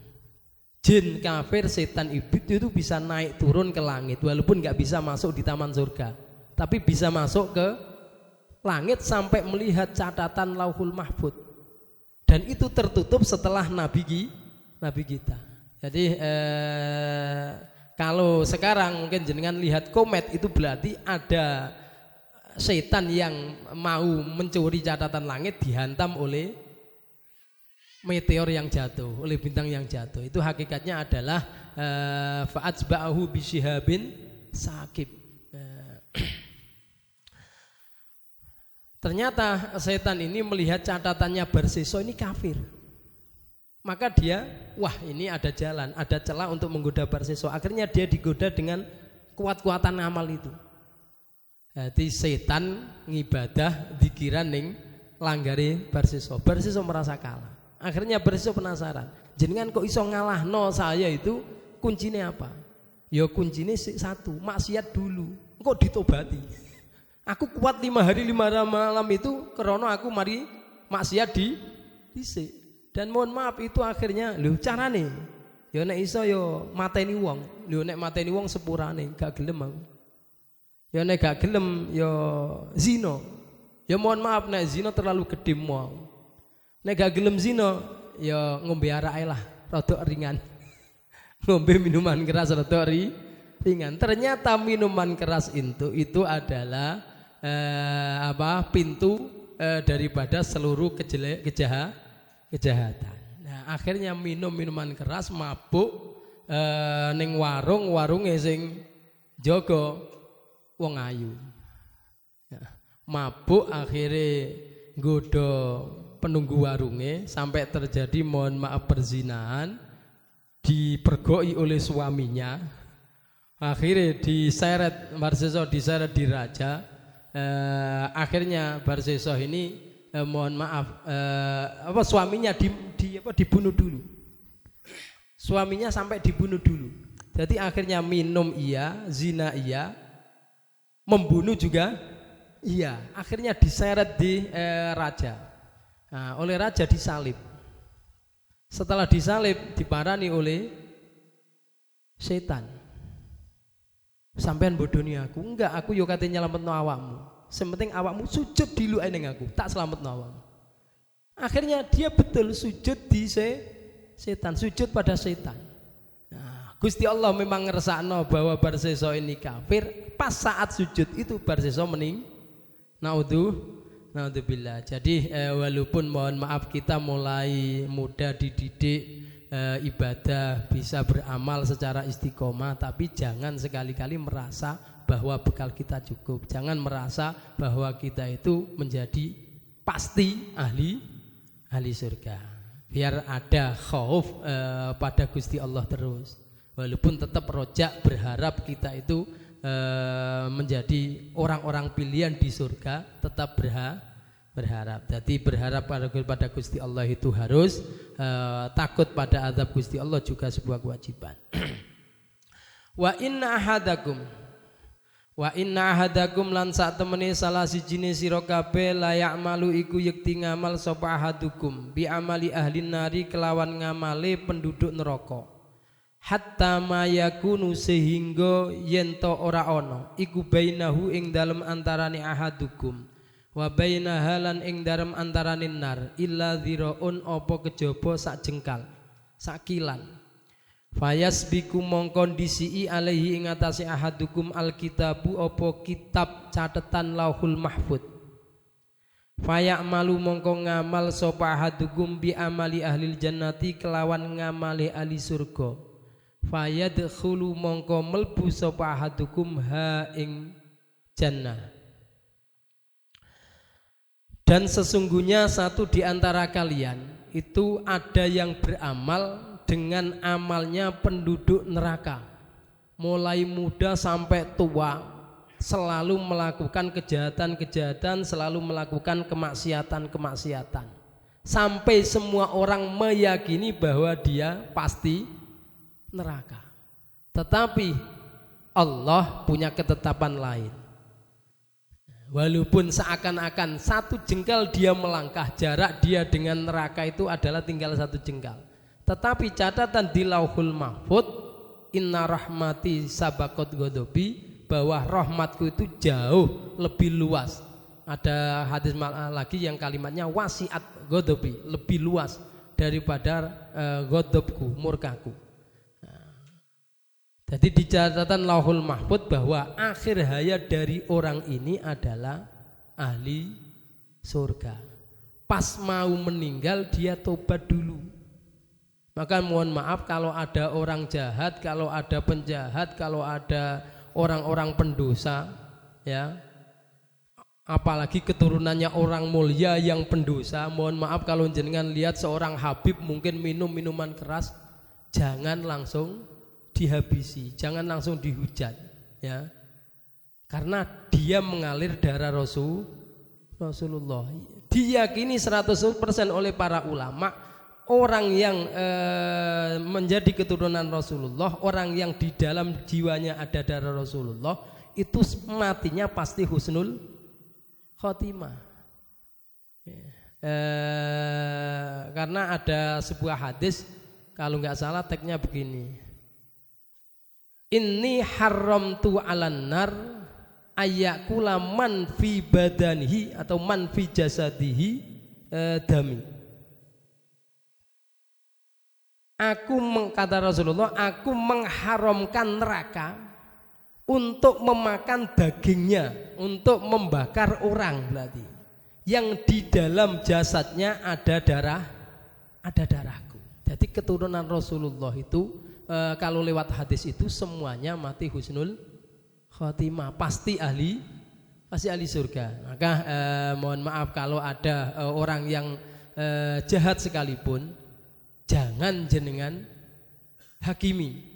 S1: Jin kafir, setan iblis itu bisa naik turun ke langit walaupun nggak bisa masuk di taman surga, tapi bisa masuk ke langit sampai melihat catatan Lauhul Mahfuz. Dan itu tertutup setelah nabi kita. Jadi kalau sekarang mungkin jenengan lihat komet itu berarti ada setan yang mau mencuri catatan langit dihantam oleh meteor yang jatuh, oleh bintang yang jatuh. Itu hakikatnya adalah fa'atsba'ahu bisyihabin sakib. Ternyata setan ini melihat catatannya Barseso ini kafir. Maka dia, wah ini ada jalan, ada celah untuk menggoda Barseso. Akhirnya dia digoda dengan kuat-kuatan amal itu. Jadi setan ngibadah dikira ning langgari Barseso. Barseso merasa kalah. Akhirnya Barseso penasaran. Jenengan kok iso ngalahno saya itu kuncinya apa? Ya kuncinya satu, maksiat dulu. Kok ditobati? Aku kuat 5 hari 5 malam itu karena aku mari maksiat dhisik. Dan mohon maaf itu akhirnya lho carane ya nek iso ya mateni wong. Lho nek mateni wong sepurane gak gelem aku. Ya nek gak gelem ya zina. Ya mohon maaf nek zina terlalu gede mau. Nek gak gelem zina ya ngombe arak ae lah, rada ringan. Ngombe minuman keras rada ringan. Ternyata minuman keras itu adalah pintu daripada seluruh kejahatan. Nah, akhirnya minum minuman keras, mabuk ning warunge sing jaga wong ayu. Ya, mabuk akhirnya nggoda penunggu warunge sampai terjadi mohon maaf perzinahan, dipergoki oleh suaminya. Akhirnya diseret Barseso, diseret di raja. Akhirnya Barseso ini mohon maaf suaminya dibunuh dulu. Suaminya sampai dibunuh dulu. Jadi akhirnya minum iya, zina iya, membunuh juga iya. Akhirnya diseret di raja. Nah, oleh raja disalib. Setelah disalib diparani oleh setan. Sampean bodoni aku, enggak, aku yo kate nyelametno awakmu. Sementing awakmu sujud dulu ning aku, tak selametno awakmu. Akhirnya dia betul sujud di setan, sujud pada setan. Nah, Gusti Allah memang ngersakno bahwa Barseso ini kafir. Pas saat sujud itu Barseso naudzubillah. Jadi walaupun mohon maaf kita mulai muda dididik ibadah, bisa beramal secara istiqomah, tapi jangan sekali-kali merasa bahwa bekal kita cukup. Jangan merasa bahwa kita itu menjadi pasti ahli surga. Biar ada khauf pada Gusti Allah terus. Walaupun tetap rojak berharap kita itu menjadi orang-orang pilihan di surga, tetap berharap. Jadi berharap pada Gusti Allah itu harus, takut pada azab Gusti Allah juga sebuah kewajiban. Wa inna ahadakum lan sak temene salah sijine sira kabeh la ya'malu iku yekti ngamal sapa ahadukum bi amali ahlin nari kelawan ngamale penduduk neraka. Hatta mayakunu sehingga yen to ora ana iku bainahu ing dalem antarane ahadukum wa bainaha lan ing dalem antarane nar illa dhiraun apa kejaba sak jengkal sak kilan. Fayasbiku mongkon disii alaihi ing atase ahadukum alkitabu apa kitab catetan Lauhul Mahfuz. Fayamalu mongko ngamal sapa ahadukum bi amali ahlil jannati kelawan ngamali ahli surga. Fayadkhulu mongko melbu sapa ahadukum ha ing jannah. Dan sesungguhnya satu di antara kalian itu ada yang beramal dengan amalnya penduduk neraka. Mulai muda sampai tua selalu melakukan kejahatan-kejahatan, selalu melakukan kemaksiatan-kemaksiatan. Sampai semua orang meyakini bahwa dia pasti neraka. Tetapi Allah punya ketetapan lain. Walaupun seakan-akan satu jengkal dia melangkah, jarak dia dengan neraka itu adalah tinggal satu jengkal. Tetapi catatan di Lauhul Mahfud, inna rahmati sabaqat ghadabi, bahwa rahmatku itu jauh lebih luas. Ada hadis lagi yang kalimatnya wasiat ghadabi, lebih luas daripada ghadabku, murkaku. Jadi di catatan Lauhul Mahfud bahwa akhir hayat dari orang ini adalah ahli surga. Pas mau meninggal dia tobat dulu. Maka mohon maaf kalau ada orang jahat, kalau ada penjahat, kalau ada orang-orang pendosa, ya, apalagi keturunannya orang mulia yang pendosa. Mohon maaf kalau jenengan lihat seorang Habib mungkin minum minuman keras, jangan langsung dihabisi, jangan langsung dihujat, ya, karena dia mengalir darah Rasulullah. Diyakini 100% oleh para ulama, orang yang menjadi keturunan Rasulullah, orang yang di dalam jiwanya ada darah Rasulullah, itu matinya pasti husnul khotimah. Karena ada sebuah hadis, kalau nggak salah teksnya begini: Inni haramtu 'alan nar ayyakula man fi badanihi atau man fi jasadihi dami. Kata Rasulullah, aku mengharamkan neraka untuk memakan dagingnya, untuk membakar orang, berarti yang di dalam jasadnya ada darahku. Jadi keturunan Rasulullah itu kalau lewat hadis itu semuanya mati husnul khotimah, pasti ahli surga. Maka mohon maaf kalau ada orang yang jahat sekalipun, jangan jenengan hakimi,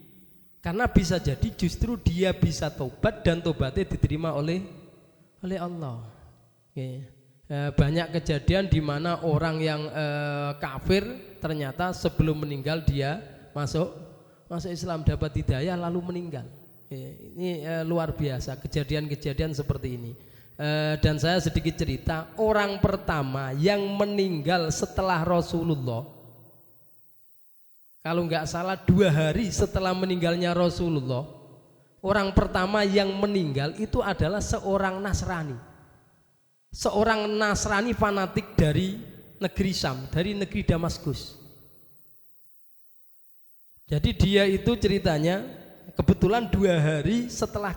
S1: karena bisa jadi justru dia bisa tobat dan tobatnya diterima oleh Allah. Banyak kejadian di mana orang yang kafir ternyata sebelum meninggal dia masuk Islam, dapat hidayah lalu meninggal. Ini luar biasa kejadian-kejadian seperti ini. Dan saya sedikit cerita, orang pertama yang meninggal setelah Rasulullah, kalau nggak salah 2 hari setelah meninggalnya Rasulullah, orang pertama yang meninggal itu adalah seorang Nasrani fanatik dari negeri Syam, dari negeri Damaskus. Jadi dia itu ceritanya kebetulan 2 hari setelah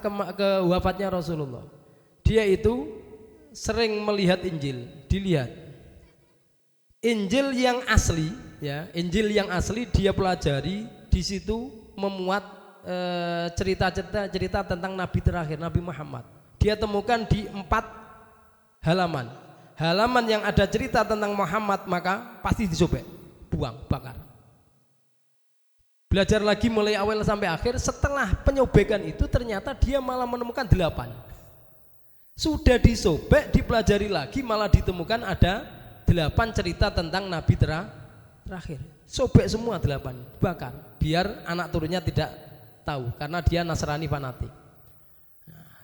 S1: wafatnya Rasulullah, dia itu sering melihat Injil, dilihat Injil yang asli, ya, Injil yang asli dia pelajari. Di situ memuat cerita tentang Nabi terakhir, Nabi Muhammad. Dia temukan di 4 halaman yang ada cerita tentang Muhammad, maka pasti disobek, buang, bakar. Belajar lagi mulai awal sampai akhir. Setelah penyobekan itu ternyata dia malah menemukan 8. Sudah disobek, dipelajari lagi, malah ditemukan ada 8 cerita tentang Nabi terakhir. Sobek semua 8, bakar, biar anak turunnya tidak tahu, karena dia Nasrani fanatik.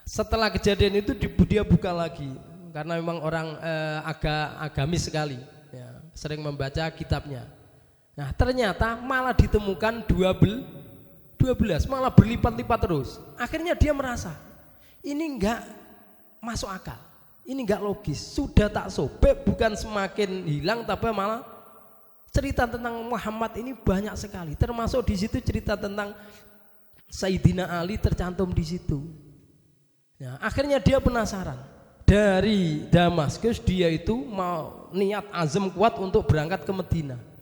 S1: Setelah kejadian itu dia buka lagi, karena memang orang agamis sekali, ya, sering membaca kitabnya. Nah ternyata malah ditemukan 12, malah berlipat-lipat terus. Akhirnya dia merasa ini enggak masuk akal, ini enggak logis. Sudah tak sobek, bukan semakin hilang, tapi malah cerita tentang Muhammad ini banyak sekali. Termasuk di situ cerita tentang Sayyidina Ali tercantum di situ. Nah, akhirnya dia penasaran. Dari Damaskus dia itu mau niat azam kuat untuk berangkat ke Madinah.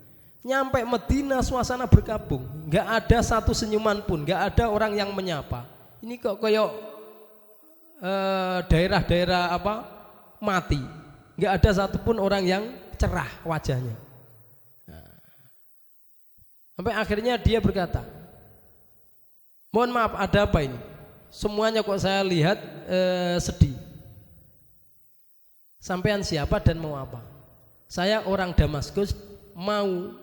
S1: Nyampe Madinah suasana berkabung, nggak ada satu senyuman pun, nggak ada orang yang menyapa. Ini kok kayak daerah-daerah mati, nggak ada satupun orang yang cerah wajahnya. Sampai akhirnya dia berkata, mohon maaf, ada apa ini? Semuanya kok saya lihat sedih. Sampean siapa dan mau apa? Saya orang Damaskus, mau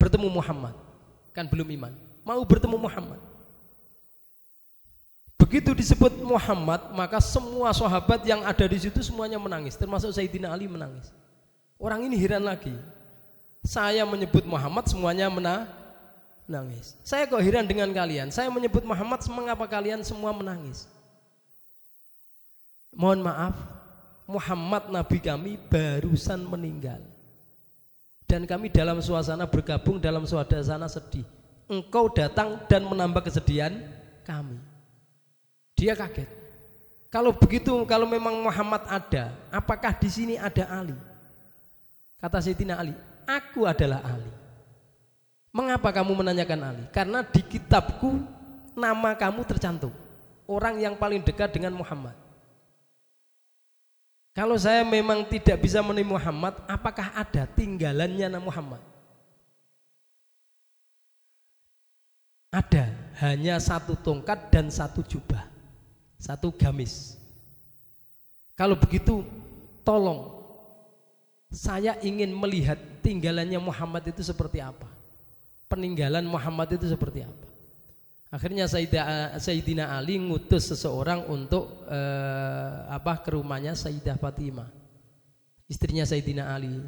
S1: bertemu Muhammad, kan belum iman, mau bertemu Muhammad. begitu disebut Muhammad, maka semua sahabat yang ada di situ semuanya menangis, termasuk Sayyidina Ali menangis. Orang ini heran lagi. Saya menyebut Muhammad semuanya menangis. Saya kok heran dengan kalian. Saya menyebut Muhammad, mengapa kalian semua menangis? Mohon maaf, Muhammad Nabi kami barusan meninggal. Dan kami dalam suasana bergabung dalam suasana sedih. Engkau datang dan menambah kesedihan kami. Dia kaget. Kalau begitu, kalau memang Muhammad ada, apakah di sini ada Ali? Kata Sayyidina Ali, aku adalah Ali. Mengapa kamu menanyakan Ali? Karena di kitabku nama kamu tercantum. Orang yang paling dekat dengan Muhammad. Kalau saya memang tidak bisa menemui Muhammad, apakah ada tinggalannya nama Muhammad? Ada, hanya satu tongkat dan satu jubah, satu gamis. Kalau begitu, tolong saya ingin melihat tinggalannya Muhammad itu seperti apa, peninggalan Muhammad itu seperti apa. Akhirnya Sayyidina Ali ngutus seseorang untuk ke rumahnya Sayyidah Fatimah, istrinya Sayyidina Ali,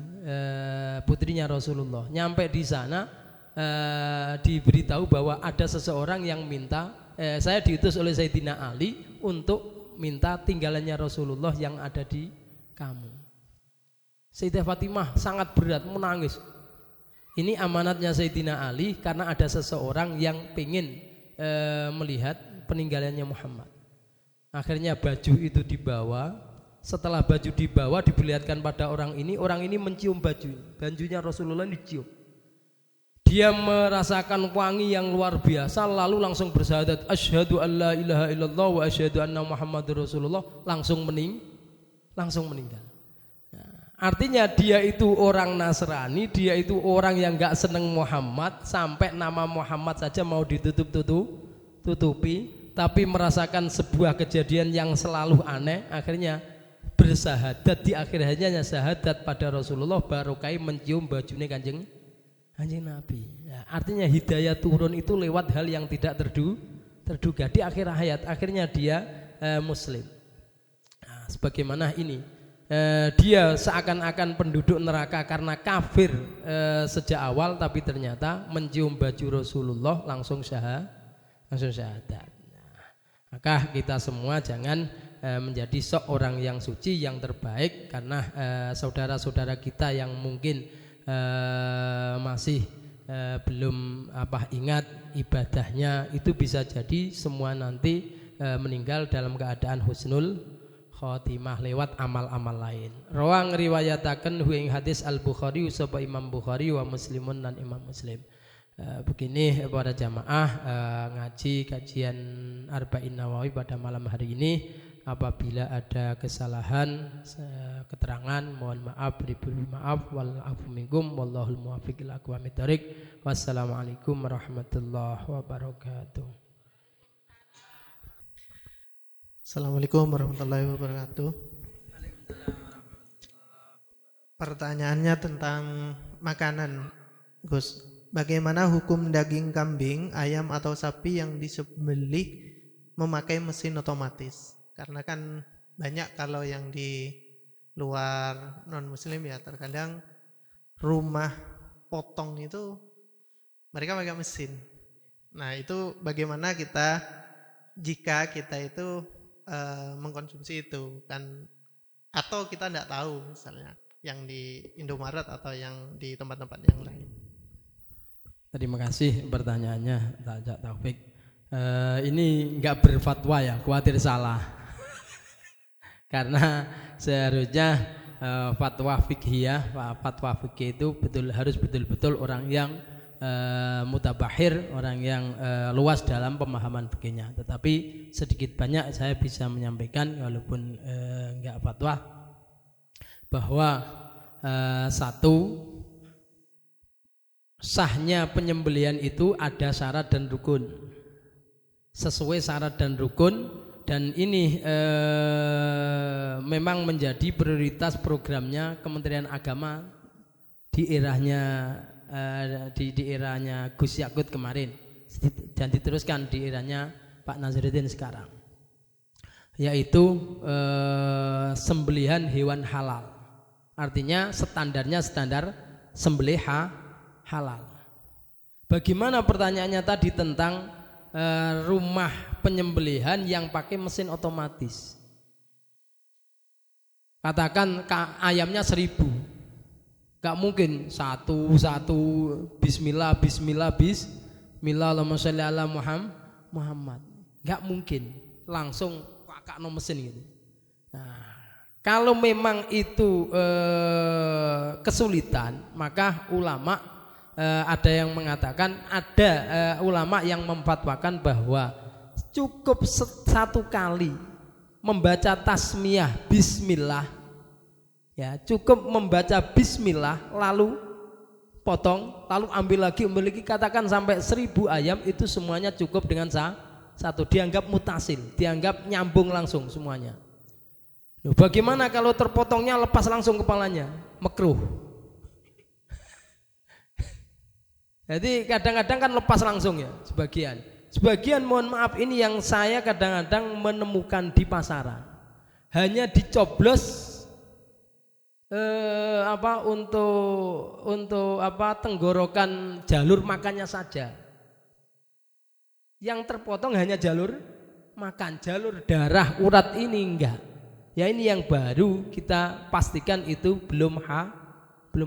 S1: putrinya Rasulullah. Nyampe di sana diberitahu bahwa ada seseorang yang minta, saya diutus oleh Sayyidina Ali untuk minta tinggalannya Rasulullah yang ada di kamu. Sayyidah Fatimah sangat berat, menangis. Ini amanatnya Sayyidina Ali karena ada seseorang yang pengen melihat peninggalannya Muhammad. Akhirnya baju itu dibawa. Setelah baju dibawa, diperlihatkan pada orang ini mencium bajunya Rasulullah dicium. Dia merasakan wangi yang luar biasa, lalu langsung bersyahadat asyhadu alla ilaha illallah wa asyhadu anna Muhammadur Rasulullah, langsung meninggal. Artinya dia itu orang Nasrani, dia itu orang yang gak seneng Muhammad, sampai nama Muhammad saja mau ditutupi, tapi merasakan sebuah kejadian yang selalu aneh. Akhirnya bersahadat, di akhir hayatnya syahadat pada Rasulullah, barokai mencium bajunya kanjeng Nabi. Ya, artinya hidayah turun itu lewat hal yang tidak terduga di akhir hayat. Akhirnya dia Muslim. Nah, sebagaimana ini. Dia seakan-akan penduduk neraka karena kafir sejak awal, tapi ternyata mencium baju Rasulullah langsung syahadat. Nah, maka kita semua jangan menjadi seorang yang suci, yang terbaik, karena saudara-saudara kita yang mungkin masih belum ingat ibadahnya, itu bisa jadi semua nanti meninggal dalam keadaan husnul khotimah lewat amal-amal lain. Rawang riwayataken ing hadis Al-Bukhari sapa Imam Bukhari wa Muslimun dan Imam Muslim. Begini para jamaah, ngaji kajian Arba'in Nawawi pada malam hari ini. Apabila ada kesalahan keterangan, mohon maaf, beri maaf, wal afu minkum, wallahul muwaffiq ila aqwamit thoriq. Wassalamualaikum warahmatullahi wabarakatuh.
S3: Assalamualaikum warahmatullahi wabarakatuh. Pertanyaannya tentang makanan, Gus. Bagaimana hukum daging kambing, ayam atau sapi yang disembelih memakai mesin otomatis? Karena kan banyak kalau yang di luar non muslim ya, terkadang rumah potong itu mereka pakai mesin. Nah, itu bagaimana kita jika kita itu mengkonsumsi itu kan, atau kita tidak tahu misalnya yang di Indomaret atau yang di tempat-tempat yang lain.
S1: Terima kasih pertanyaannya, Taufik. Ini enggak berfatwa ya, khawatir salah. Karena seharusnya fatwa fiqhiyah, fatwa fikih itu harus betul-betul orang yang mutabahir, orang yang luas dalam pemahaman fikihnya. Tetapi sedikit banyak saya bisa menyampaikan walaupun enggak fatwa, bahwa satu, sahnya penyembelihan itu ada syarat dan rukun. Sesuai syarat dan rukun, dan ini memang menjadi prioritas programnya Kementerian Agama di eranya Gus Yakut kemarin, dan diteruskan di eranya Pak Nazarudin sekarang. yaitu sembelihan hewan halal. Artinya standarnya standar sembelih halal. Bagaimana pertanyaannya tadi tentang rumah penyembelihan yang pakai mesin otomatis? Katakan ayamnya 1000, gak mungkin satu Bismillah Allahumma sholli ala Muhammad, gak mungkin langsung kakakno mesin gitu. Nah, kalau memang itu kesulitan, maka ulama ada yang mengatakan, ada ulama yang memfatwakan bahwa cukup satu kali membaca tasmiyah bismillah, ya cukup membaca bismillah lalu potong, lalu ambil lagi, katakan sampai 1000 ayam, itu semuanya cukup dengan satu, dianggap mutasil, dianggap nyambung langsung semuanya. Loh, bagaimana kalau terpotongnya lepas langsung kepalanya? Makruh. Jadi kadang-kadang kan lepas langsung ya sebagian mohon maaf, ini yang saya kadang-kadang menemukan di pasaran, hanya dicoblos untuk tenggorokan jalur makannya saja. Yang terpotong hanya jalur makan, jalur darah urat ini enggak. Ya ini yang baru kita pastikan itu belum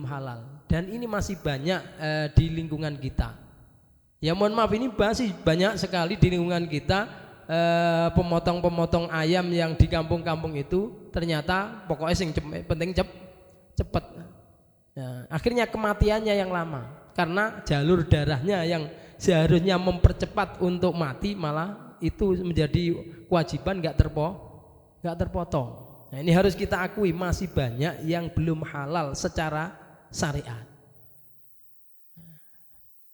S1: halal, dan ini masih banyak di lingkungan kita. Ya mohon maaf, ini masih banyak sekali di lingkungan kita pemotong-pemotong ayam yang di kampung-kampung itu ternyata pokoknya sing penting cepat. Ya, akhirnya kematiannya yang lama karena jalur darahnya yang seharusnya mempercepat untuk mati, malah itu menjadi kewajiban nggak terpotong. Nah, ini harus kita akui masih banyak yang belum halal secara syariat.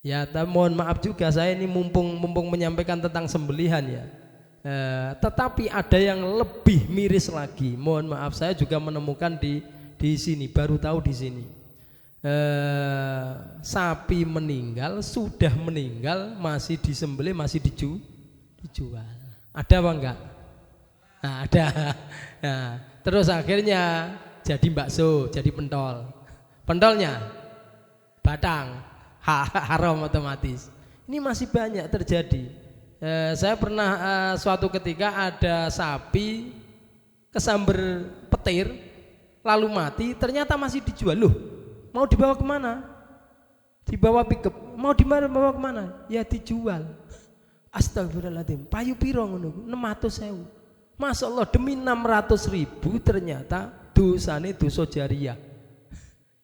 S1: Ya, mohon maaf juga saya ini mumpung menyampaikan tentang sembelihan ya. Tetapi ada yang lebih miris lagi. Mohon maaf, saya juga menemukan di sini, baru tahu di sini. Sapi meninggal, sudah meninggal masih disembelih, masih dijual. Ada apa enggak? Nah, ada. Nah, terus akhirnya jadi bakso, jadi pentol. Pentolnya batang. Haram otomatis. Ini masih banyak terjadi. Saya pernah suatu ketika ada sapi kesamber petir lalu mati, ternyata masih dijual. Loh, mau dibawa kemana? Dibawa pickup. Mau dibawa kemana? Ya dijual. Astagfirullahaladzim. Payu piro ngono? 600.000. Masya Allah, demi 600.000 ternyata dosane dosa jariah.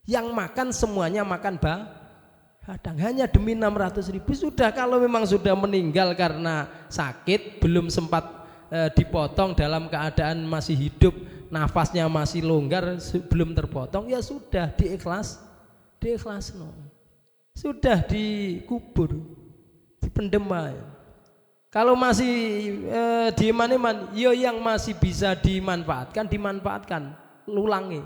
S1: Yang makan semuanya makan kadang hanya demi 600.000 sudah. Kalau memang sudah meninggal karena sakit, belum sempat dipotong dalam keadaan masih hidup, nafasnya masih longgar, belum terpotong, ya sudah diikhlas no. Sudah dikubur, dipendem. Kalau masih diiman-iman, yo yang masih bisa dimanfaatkan, lulangi.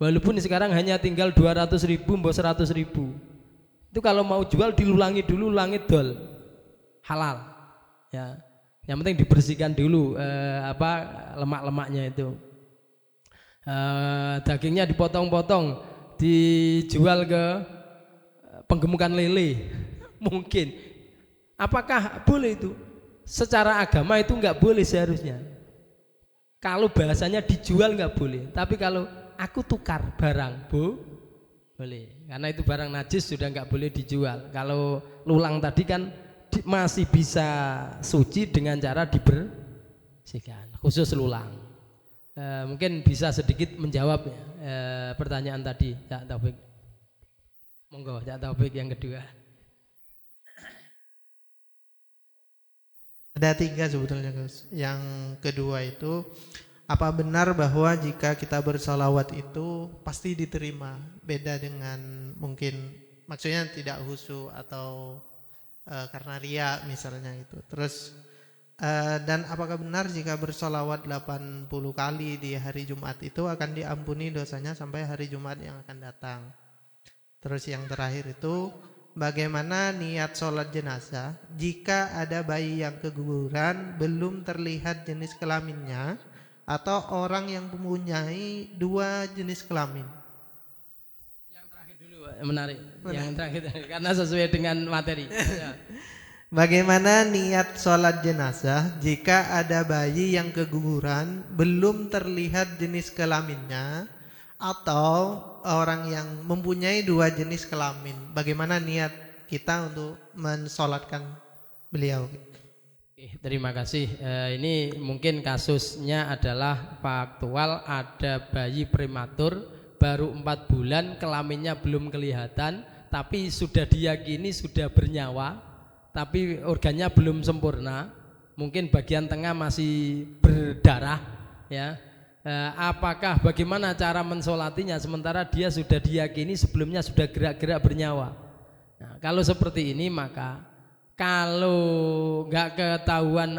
S1: Walaupun sekarang hanya tinggal 200.000, mbok 100.000. Itu kalau mau jual dilulangi dulu, langit dol halal ya. Yang penting dibersihkan dulu lemak-lemaknya itu. Dagingnya dipotong-potong, dijual ke penggemukan lele mungkin. Apakah boleh itu? Secara agama itu enggak boleh seharusnya. Kalau bahasanya dijual enggak boleh, tapi kalau aku tukar barang boleh, karena itu barang najis, sudah nggak boleh dijual. Kalau lulang tadi kan masih bisa suci dengan cara dibersihkan, khusus lulang. Mungkin bisa sedikit menjawab pertanyaan tadi, Cak Taufik. Monggo, Cak Taufik yang kedua.
S3: Ada 3 sebetulnya, Gus. Yang kedua itu, apa benar bahwa jika kita bersalawat itu pasti diterima? Beda dengan mungkin maksudnya tidak khusyuk atau karena riya misalnya itu. Terus dan apakah benar jika bersalawat 80 kali di hari Jumat itu akan diampuni dosanya sampai hari Jumat yang akan datang? Terus yang terakhir itu bagaimana niat sholat jenazah jika ada bayi yang keguguran belum terlihat jenis kelaminnya atau orang yang mempunyai dua jenis kelamin?
S1: Yang terakhir dulu, menarik. Yang terakhir karena sesuai dengan materi. Ya.
S3: Bagaimana niat sholat jenazah jika ada bayi yang keguguran belum terlihat jenis kelaminnya atau orang yang mempunyai dua jenis kelamin? Bagaimana niat kita untuk mensolatkan beliau?
S1: Terima kasih. Ini mungkin kasusnya adalah faktual, ada bayi prematur baru 4 bulan, kelaminnya belum kelihatan, tapi sudah diyakini sudah bernyawa, tapi organnya belum sempurna, mungkin bagian tengah masih berdarah, ya. Apakah bagaimana cara mensolatinya sementara dia sudah diyakini sebelumnya sudah gerak-gerak bernyawa? Nah, kalau seperti ini maka kalau nggak ketahuan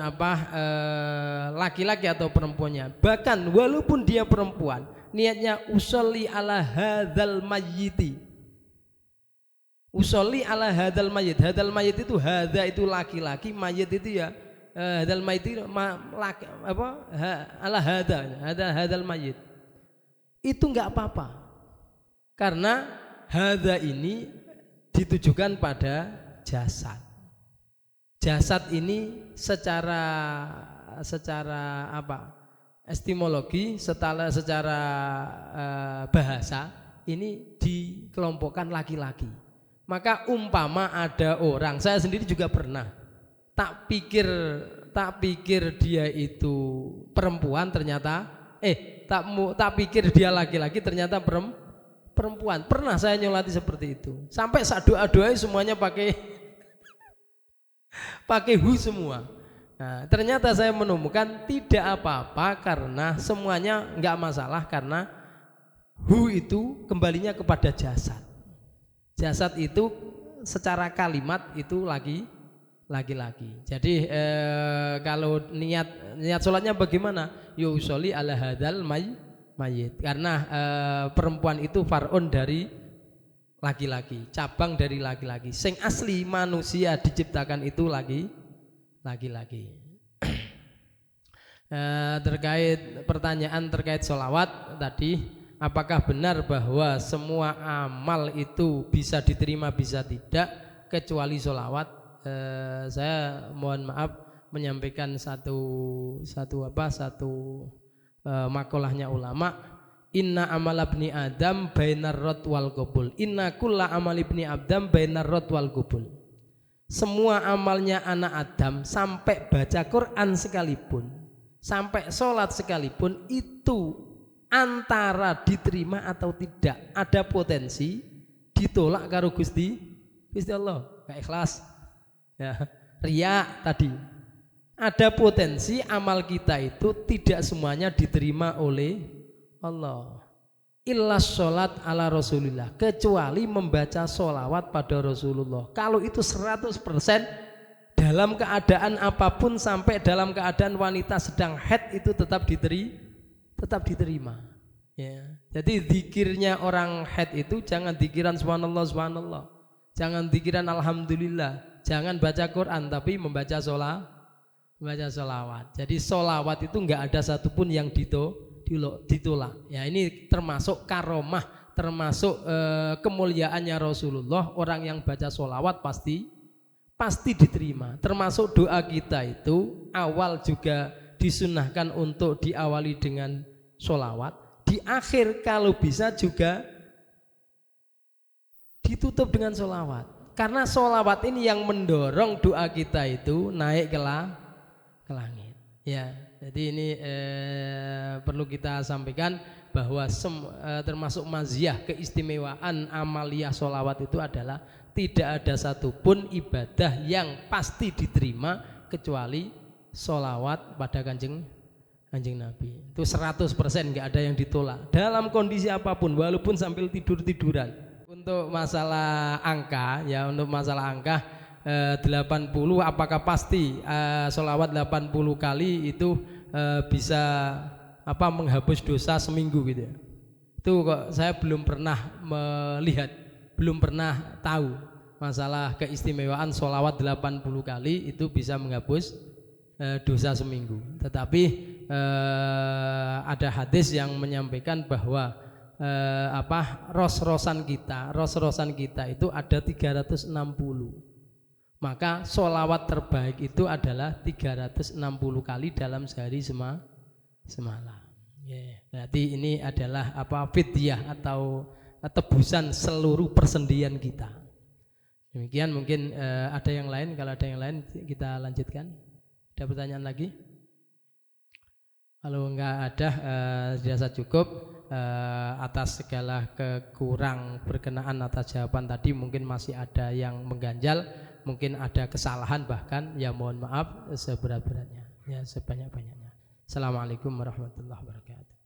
S1: laki-laki atau perempuannya, bahkan walaupun dia perempuan, niatnya usolli ala hadzal mayyiti, usolli ala hadzal mayyit. Hadzal mayyit itu hadza itu laki-laki, mayyit itu ya hadzal mayyit ala hadzal mayyit. Itu nggak apa-apa, karena hadza ini ditujukan pada jasad. Jasad ini secara etimologi, secara bahasa ini dikelompokkan laki-laki. Maka umpama ada orang, saya sendiri juga pernah tak pikir dia itu perempuan, ternyata tak pikir dia laki-laki, ternyata perempuan. Pernah saya nyolati seperti itu, sampai saat doa-doa semuanya pakai hu semua. Nah, ternyata saya menemukan tidak apa-apa karena semuanya enggak masalah, karena hu itu kembalinya kepada jasad. Jasad itu secara kalimat itu laki-laki. Jadi kalau niat sholatnya bagaimana? Yusolli ala hadzal mayyit. Karena perempuan itu far'un dari laki-laki, cabang dari laki-laki. Sing asli manusia diciptakan itu laki-laki. Terkait pertanyaan terkait sholawat tadi, apakah benar bahwa semua amal itu bisa diterima bisa tidak kecuali sholawat? Saya mohon maaf menyampaikan satu makolahnya ulama. Inna amal ibni Adam bainar rad wal qabul. Inna kulla amal ibni Adam bainar rad wal qabul. Semua amalnya anak Adam, sampai baca Quran sekalipun, sampai sholat sekalipun, itu antara diterima atau tidak. Ada potensi ditolak karo Gusti Allah, gak ikhlas, ya, riya tadi. Ada potensi amal kita itu tidak semuanya diterima oleh Allah. Illa sholat ala Rasulillah, kecuali membaca sholawat pada Rasulullah. Kalau itu 100% dalam keadaan apapun, sampai dalam keadaan wanita sedang haid itu tetap diterima. Ya. Jadi zikirnya orang haid itu jangan zikiran subhanallah subhanallah, jangan zikiran alhamdulillah, jangan baca Quran, tapi membaca sholawat. Jadi sholawat itu enggak ada satupun yang ditolak. Ya, ini termasuk karomah, termasuk kemuliaannya Rasulullah. Orang yang baca sholawat pasti diterima. Termasuk doa kita itu awal juga disunahkan untuk diawali dengan sholawat. Di akhir kalau bisa juga ditutup dengan sholawat. Karena sholawat ini yang mendorong doa kita itu naik ke langit. Ya. Jadi ini perlu kita sampaikan bahwa termasuk maziyah, keistimewaan amaliyah sholawat itu adalah tidak ada satupun ibadah yang pasti diterima kecuali sholawat pada kanjeng Nabi. Itu 100% nggak ada yang ditolak dalam kondisi apapun, walaupun sambil tiduran. Untuk masalah angka, ya, untuk masalah angka 80, apakah pasti sholawat 80 kali itu bisa menghapus dosa seminggu gitu ya? Itu kok saya belum pernah melihat, belum pernah tahu. masalah keistimewaan sholawat 80 kali itu bisa menghapus dosa seminggu. Tetapi ada hadis yang menyampaikan bahwa ros-rosan kita itu ada 360. Maka sholawat terbaik itu adalah 360 kali dalam sehari semalam. Berarti ini adalah fidyah atau tebusan seluruh persendian kita. Demikian mungkin ada yang lain. Kalau ada yang lain kita lanjutkan. Ada pertanyaan lagi? Kalau enggak ada, dirasa cukup. Atas segala kekurang berkenaan atas jawaban tadi, mungkin masih ada yang mengganjal, mungkin ada kesalahan bahkan, ya mohon maaf seberat-beratnya, ya sebanyak-banyaknya. Assalamualaikum warahmatullahi wabarakatuh.